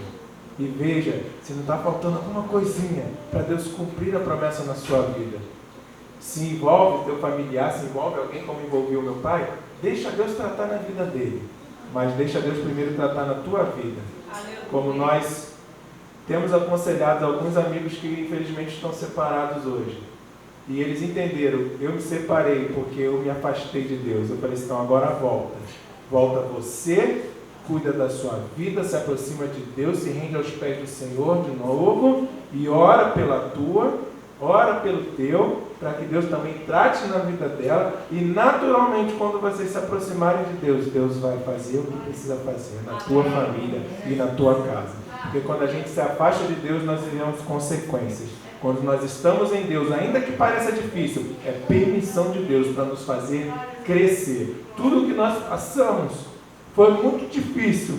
e veja se não está faltando alguma coisinha para Deus cumprir a promessa na sua vida. Se envolve teu familiar, se envolve alguém como envolveu o meu pai, deixa Deus tratar na vida dele, mas deixa Deus primeiro tratar na tua vida. Como nós temos aconselhado alguns amigos que infelizmente estão separados hoje. E eles entenderam: eu me separei porque eu me afastei de Deus. Eu falei: então agora volta. Volta você, cuida da sua vida, se aproxima de Deus, se rende aos pés do Senhor de novo e ora pela tua, ora pelo teu, para que Deus também trate na vida dela. E naturalmente, quando vocês se aproximarem de Deus, Deus vai fazer o que precisa fazer na tua família e na tua casa. Porque quando a gente se afasta de Deus, nós vivemos consequências. Quando nós estamos em Deus, ainda que pareça difícil, é permissão de Deus para nos fazer crescer. Tudo que nós passamos foi muito difícil,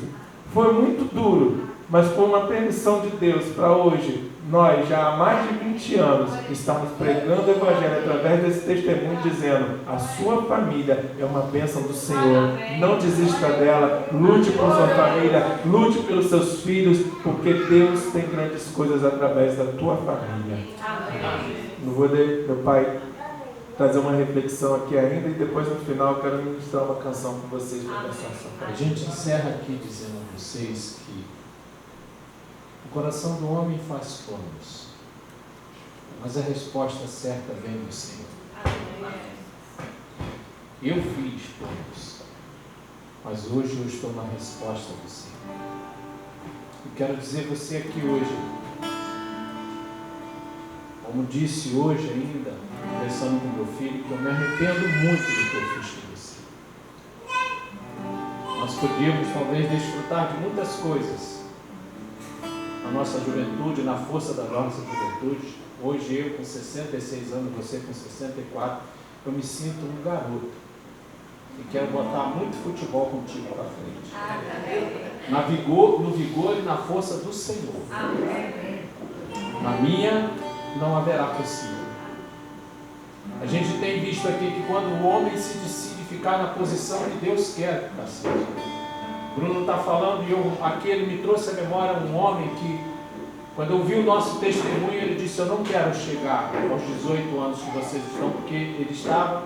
foi muito duro, mas foi uma permissão de Deus para hoje, nós já há mais de 20 anos, estamos pregando o Evangelho através desse testemunho, dizendo: a sua família é uma bênção do Senhor, não desista dela, lute por sua família, lute pelos seus filhos, porque Deus tem grandes coisas através da tua família. Não vou ler, meu pai trazer uma reflexão aqui ainda e depois no final eu quero ministrar uma canção com vocês para abençoar a sua A família. gente encerra aqui dizendo a vocês que o coração do homem faz planos, mas a resposta certa vem do Senhor. Eu fiz planos, mas hoje eu estou na resposta do Senhor. E quero dizer a você aqui hoje, como disse hoje ainda, conversando com meu filho, que eu me arrependo muito do que eu fiz com você. Nós podíamos talvez desfrutar de muitas coisas na nossa juventude, na força da nossa juventude. Hoje eu com 66 anos, você com 64, eu me sinto um garoto e quero botar muito futebol contigo para frente. No vigor e na força do Senhor. Na minha não haverá possível. A gente tem visto aqui que quando o homem se decide ficar na posição que Deus quer que está sendo. Bruno está falando e aqui ele me trouxe à memória um homem que, quando eu vi o nosso testemunho, ele disse: eu não quero chegar aos 18 anos que vocês estão, porque ele estava,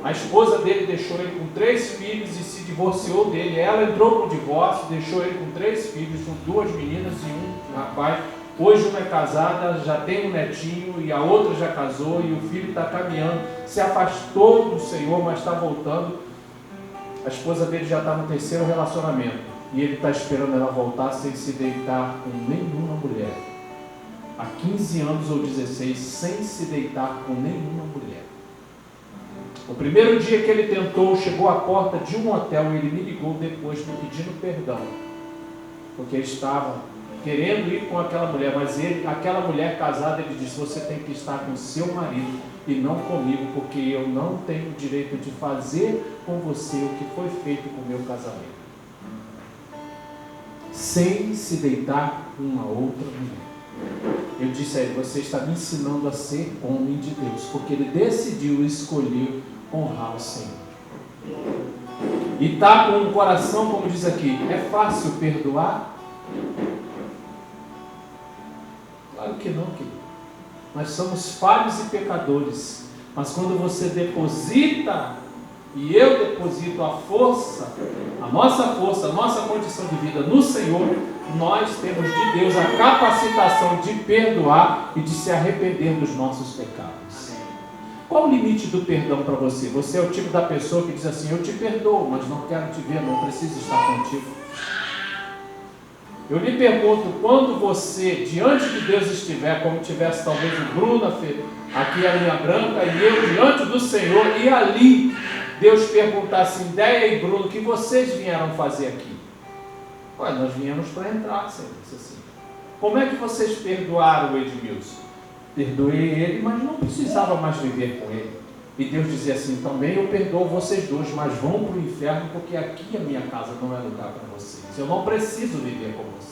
a esposa dele deixou ele com 3 filhos e se divorciou dele. Ela entrou para o divórcio, deixou ele com 3 filhos, com 2 meninas e um rapaz. Hoje uma é casada, já tem um netinho, e a outra já casou, e o filho está caminhando, se afastou do Senhor, mas está voltando. A esposa dele já está no 3º relacionamento, e ele está esperando ela voltar sem se deitar com nenhuma mulher. Há 15 anos ou 16, sem se deitar com nenhuma mulher. O primeiro dia que ele tentou, chegou à porta de um hotel, e ele me ligou depois me pedindo perdão, porque ele estava querendo ir com aquela mulher, mas aquela mulher casada, ele disse: você tem que estar com seu marido e não comigo, porque eu não tenho o direito de fazer com você o que foi feito com o meu casamento. Sem se deitar com uma outra mulher. Eu disse a ele: você está me ensinando a ser homem de Deus, porque ele decidiu e escolheu honrar o Senhor. E está com um coração, como diz aqui, é fácil perdoar? Claro que não, querido. Nós somos falhos e pecadores. Mas quando você deposita, e eu deposito a nossa condição de vida no Senhor, nós temos de Deus a capacitação de perdoar e de se arrepender dos nossos pecados. Qual o limite do perdão para você? Você é o tipo da pessoa que diz assim: eu te perdoo, mas não quero te ver, não preciso estar contigo. Eu lhe pergunto, quando você, diante de Deus estiver, como tivesse talvez o Bruno, aqui a linha branca, e eu diante do Senhor, e ali Deus perguntasse: Ideia e Bruno, o que vocês vieram fazer aqui? Olha, nós viemos para entrar, Senhor. Disse assim: como é que vocês perdoaram o Edmilson? Perdoei ele, mas não precisava mais viver com ele. E Deus dizia assim: também eu perdoo vocês dois, mas vão para o inferno, porque aqui a minha casa não é lugar para vocês. Eu não preciso viver com vocês.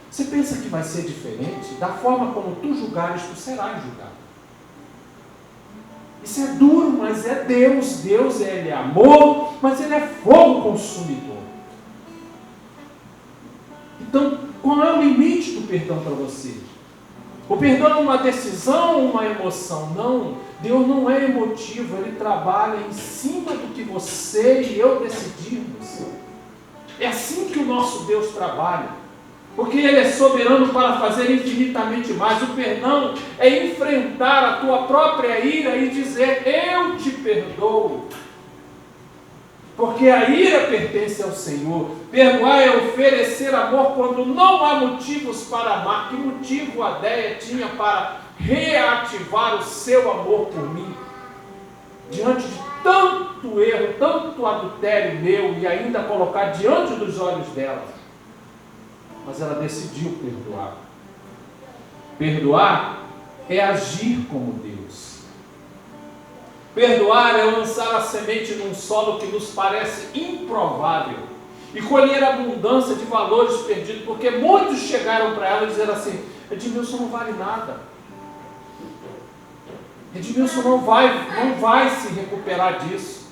Você pensa que vai ser diferente? Da forma como tu julgares, tu serás julgado. Isso é duro, mas é Deus. Deus, Ele é amor, mas Ele é fogo consumidor. Então, qual é o limite do perdão para você? O perdão é uma decisão ou uma emoção? Não. Deus não é emotivo, Ele trabalha em cima do que você e eu decidimos. É assim que o nosso Deus trabalha, porque Ele é soberano para fazer infinitamente mais. O perdão é enfrentar a tua própria ira e dizer: eu te perdoo, porque a ira pertence ao Senhor. Perdoar é oferecer amor quando não há motivos para amar. Que motivo a Déia tinha para reativar o seu amor por mim? Diante de tanto erro, tanto adultério meu, e ainda colocar diante dos olhos dela. Mas ela decidiu perdoar. Perdoar é agir como Deus. Perdoar é lançar a semente num solo que nos parece improvável e colher a abundância de valores perdidos, porque muitos chegaram para ela e disseram assim: Edmilson não vale nada. Edmilson não vai se recuperar disso.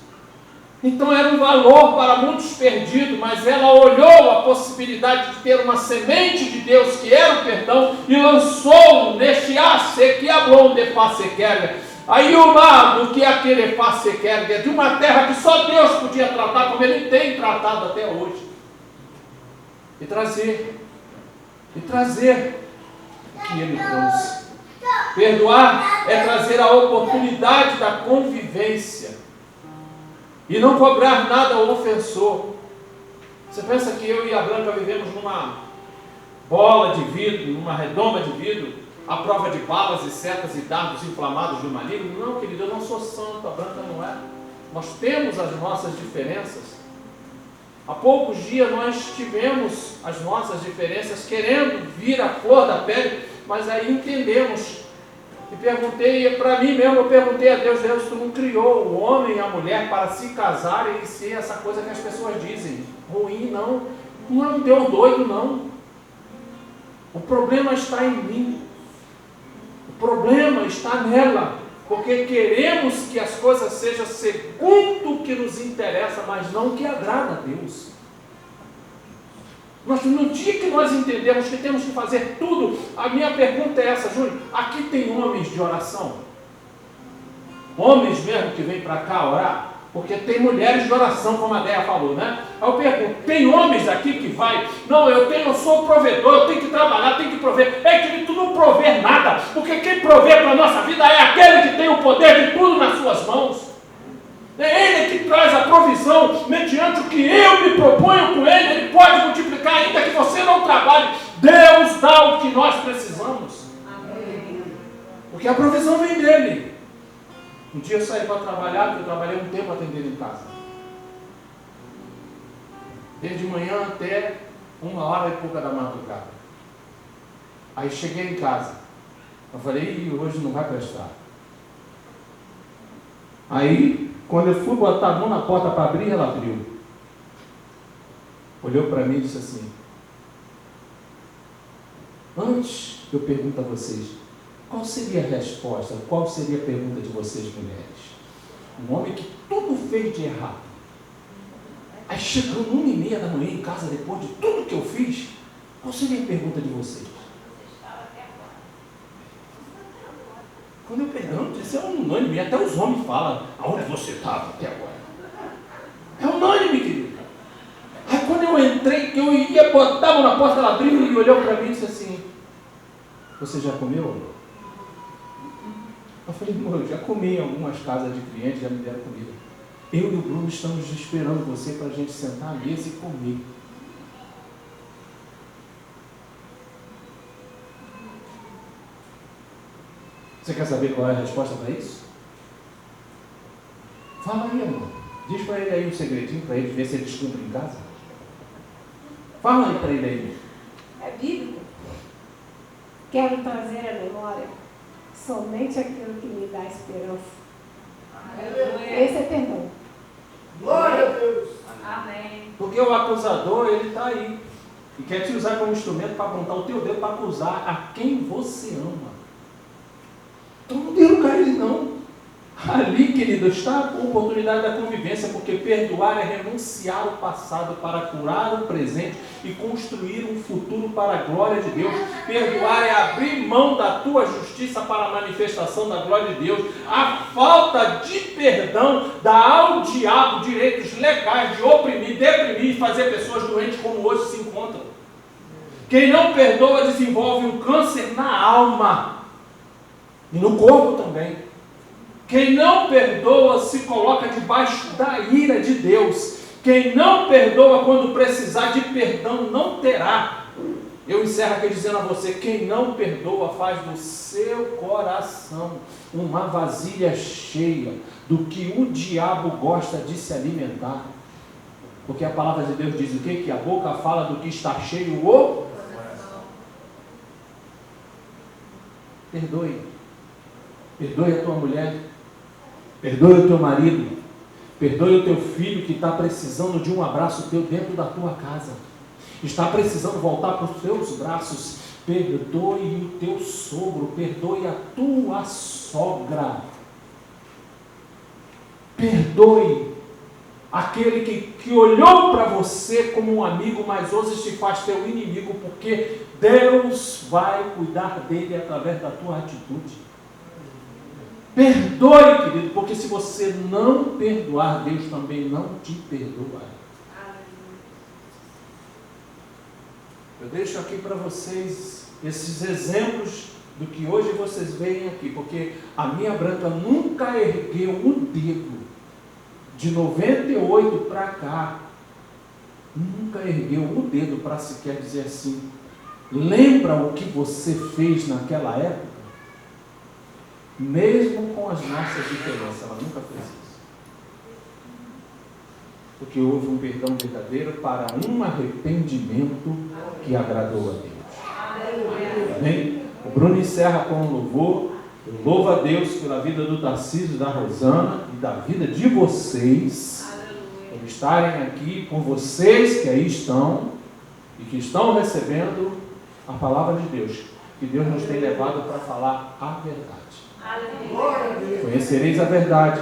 Então era um valor para muitos perdido, mas ela olhou a possibilidade de ter uma semente de Deus, que era o perdão, e lançou neste ace que ablon de facequer, Aí o mar do que aquele face quer, de uma terra que só Deus podia tratar, como Ele tem tratado até hoje. E trazer o que Ele trouxe. Perdoar é trazer a oportunidade da convivência e não cobrar nada ao ofensor. Você pensa que eu e a Branca vivemos numa bola de vidro, numa redoma de vidro, à prova de balas e setas e dardos inflamados do maligno? Não, querido, eu não sou santo, a Branca não é. Nós temos as nossas diferenças. Há poucos dias nós tivemos as nossas diferenças, querendo vir à flor da pele, mas aí entendemos. E perguntei, para mim mesmo, eu perguntei a Deus, Deus, tu não criou o homem e a mulher para se casarem e ser essa coisa que as pessoas dizem, ruim, não. Não é um Deus doido, não. O problema está em mim. O problema está nela. Porque queremos que as coisas sejam segundo o que nos interessa, mas não o que agrada a Deus. No dia que nós entendemos que temos que fazer tudo, a minha pergunta é essa, Júnior, aqui tem homens de oração? Homens mesmo que vêm para cá orar? Porque tem mulheres de oração, como a Déia falou, né? Aí eu pergunto, tem homens aqui que vai, não, eu sou provedor, eu tenho que trabalhar, tenho que prover. É que tu não prover nada, porque quem provê para a nossa vida é aquele que tem o poder de tudo nas suas mãos. É Ele que traz a provisão, mediante o que eu me proponho com Ele pode multiplicar, ainda que você não trabalhe. Deus dá o que nós precisamos. Amém. Porque a provisão vem dEle. Um dia eu saí para trabalhar, porque eu trabalhei um tempo atendendo em casa. Desde manhã até 1h e pouca da madrugada. Aí cheguei em casa. Eu falei, hoje não vai prestar. Aí, quando eu fui botar a mão na porta para abrir, ela abriu. Olhou para mim e disse assim, antes eu pergunto a vocês, qual seria a resposta, qual seria a pergunta de vocês, mulheres? Um homem que tudo fez de errado. Aí chegou 1h30 da manhã em casa, depois de tudo que eu fiz, qual seria a pergunta de vocês? Quando eu pergunto, isso é unânime, até os homens falam, aonde você estava até agora? É unânime, querido. Aí quando eu entrei, que eu ia botar a mão na porta, ela abriu e olhou para mim e disse assim, você já comeu? Eu falei, irmão, eu já comi em algumas casas de clientes, já me deram comida. Eu e o Bruno estamos esperando você para a gente sentar à mesa e comer. Você quer saber qual é a resposta para isso? Fala aí, amor. Diz para ele aí um segredinho para ele ver se ele descumpre em casa. Fala aí para ele aí. É bíblico. Quero trazer à memória somente aquilo que me dá esperança. Esse é perdão. Glória a Deus. Amém. Porque o acusador, ele está aí. E quer te usar como instrumento para apontar o teu dedo para acusar a quem você ama. Então não derrubar ele não. Ali, querido, está a oportunidade da convivência, porque perdoar é renunciar o passado para curar o presente e construir um futuro para a glória de Deus. Perdoar é abrir mão da tua justiça para a manifestação da glória de Deus. A falta de perdão dá ao diabo direitos legais de oprimir, deprimir e fazer pessoas doentes como hoje se encontram. Quem não perdoa desenvolve um câncer na alma e no corpo também. Quem não perdoa se coloca debaixo da ira de Deus. Quem não perdoa quando precisar de perdão não terá. Eu encerro aqui dizendo a você, quem não perdoa faz do seu coração uma vasilha cheia do que o diabo gosta de se alimentar. Porque a palavra de Deus diz o quê? Que a boca fala do que está cheio o coração. Perdoe. Perdoe a tua mulher. Perdoe o teu marido, perdoe o teu filho que está precisando de um abraço teu dentro da tua casa, está precisando voltar para os teus braços. Perdoe o teu sogro, perdoe a tua sogra, perdoe aquele que olhou para você como um amigo, mas hoje te faz teu inimigo, porque Deus vai cuidar dele através da tua atitude. Perdoe, querido, porque se você não perdoar, Deus também não te perdoará. Eu deixo aqui para vocês esses exemplos do que hoje vocês veem aqui, porque a minha branca nunca ergueu o dedo, de 98 para cá, nunca ergueu o dedo para sequer dizer assim, lembra o que você fez naquela época? Mesmo com as nossas diferenças, ela nunca fez isso. Porque houve um perdão verdadeiro para um arrependimento que agradou a Deus. Amém? O Bruno encerra com um louvor. Eu louvo a Deus pela vida do Tarcísio, da Rosana e da vida de vocês, por estarem aqui, por vocês que aí estão e que estão recebendo a palavra de Deus, que Deus nos tem levado para falar a verdade. Conhecereis a verdade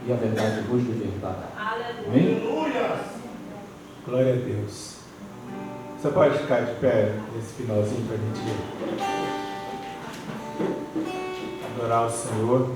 e a verdade vos libertará. Amém? Glória a Deus. Você pode ficar de pé nesse finalzinho para a gente adorar o Senhor.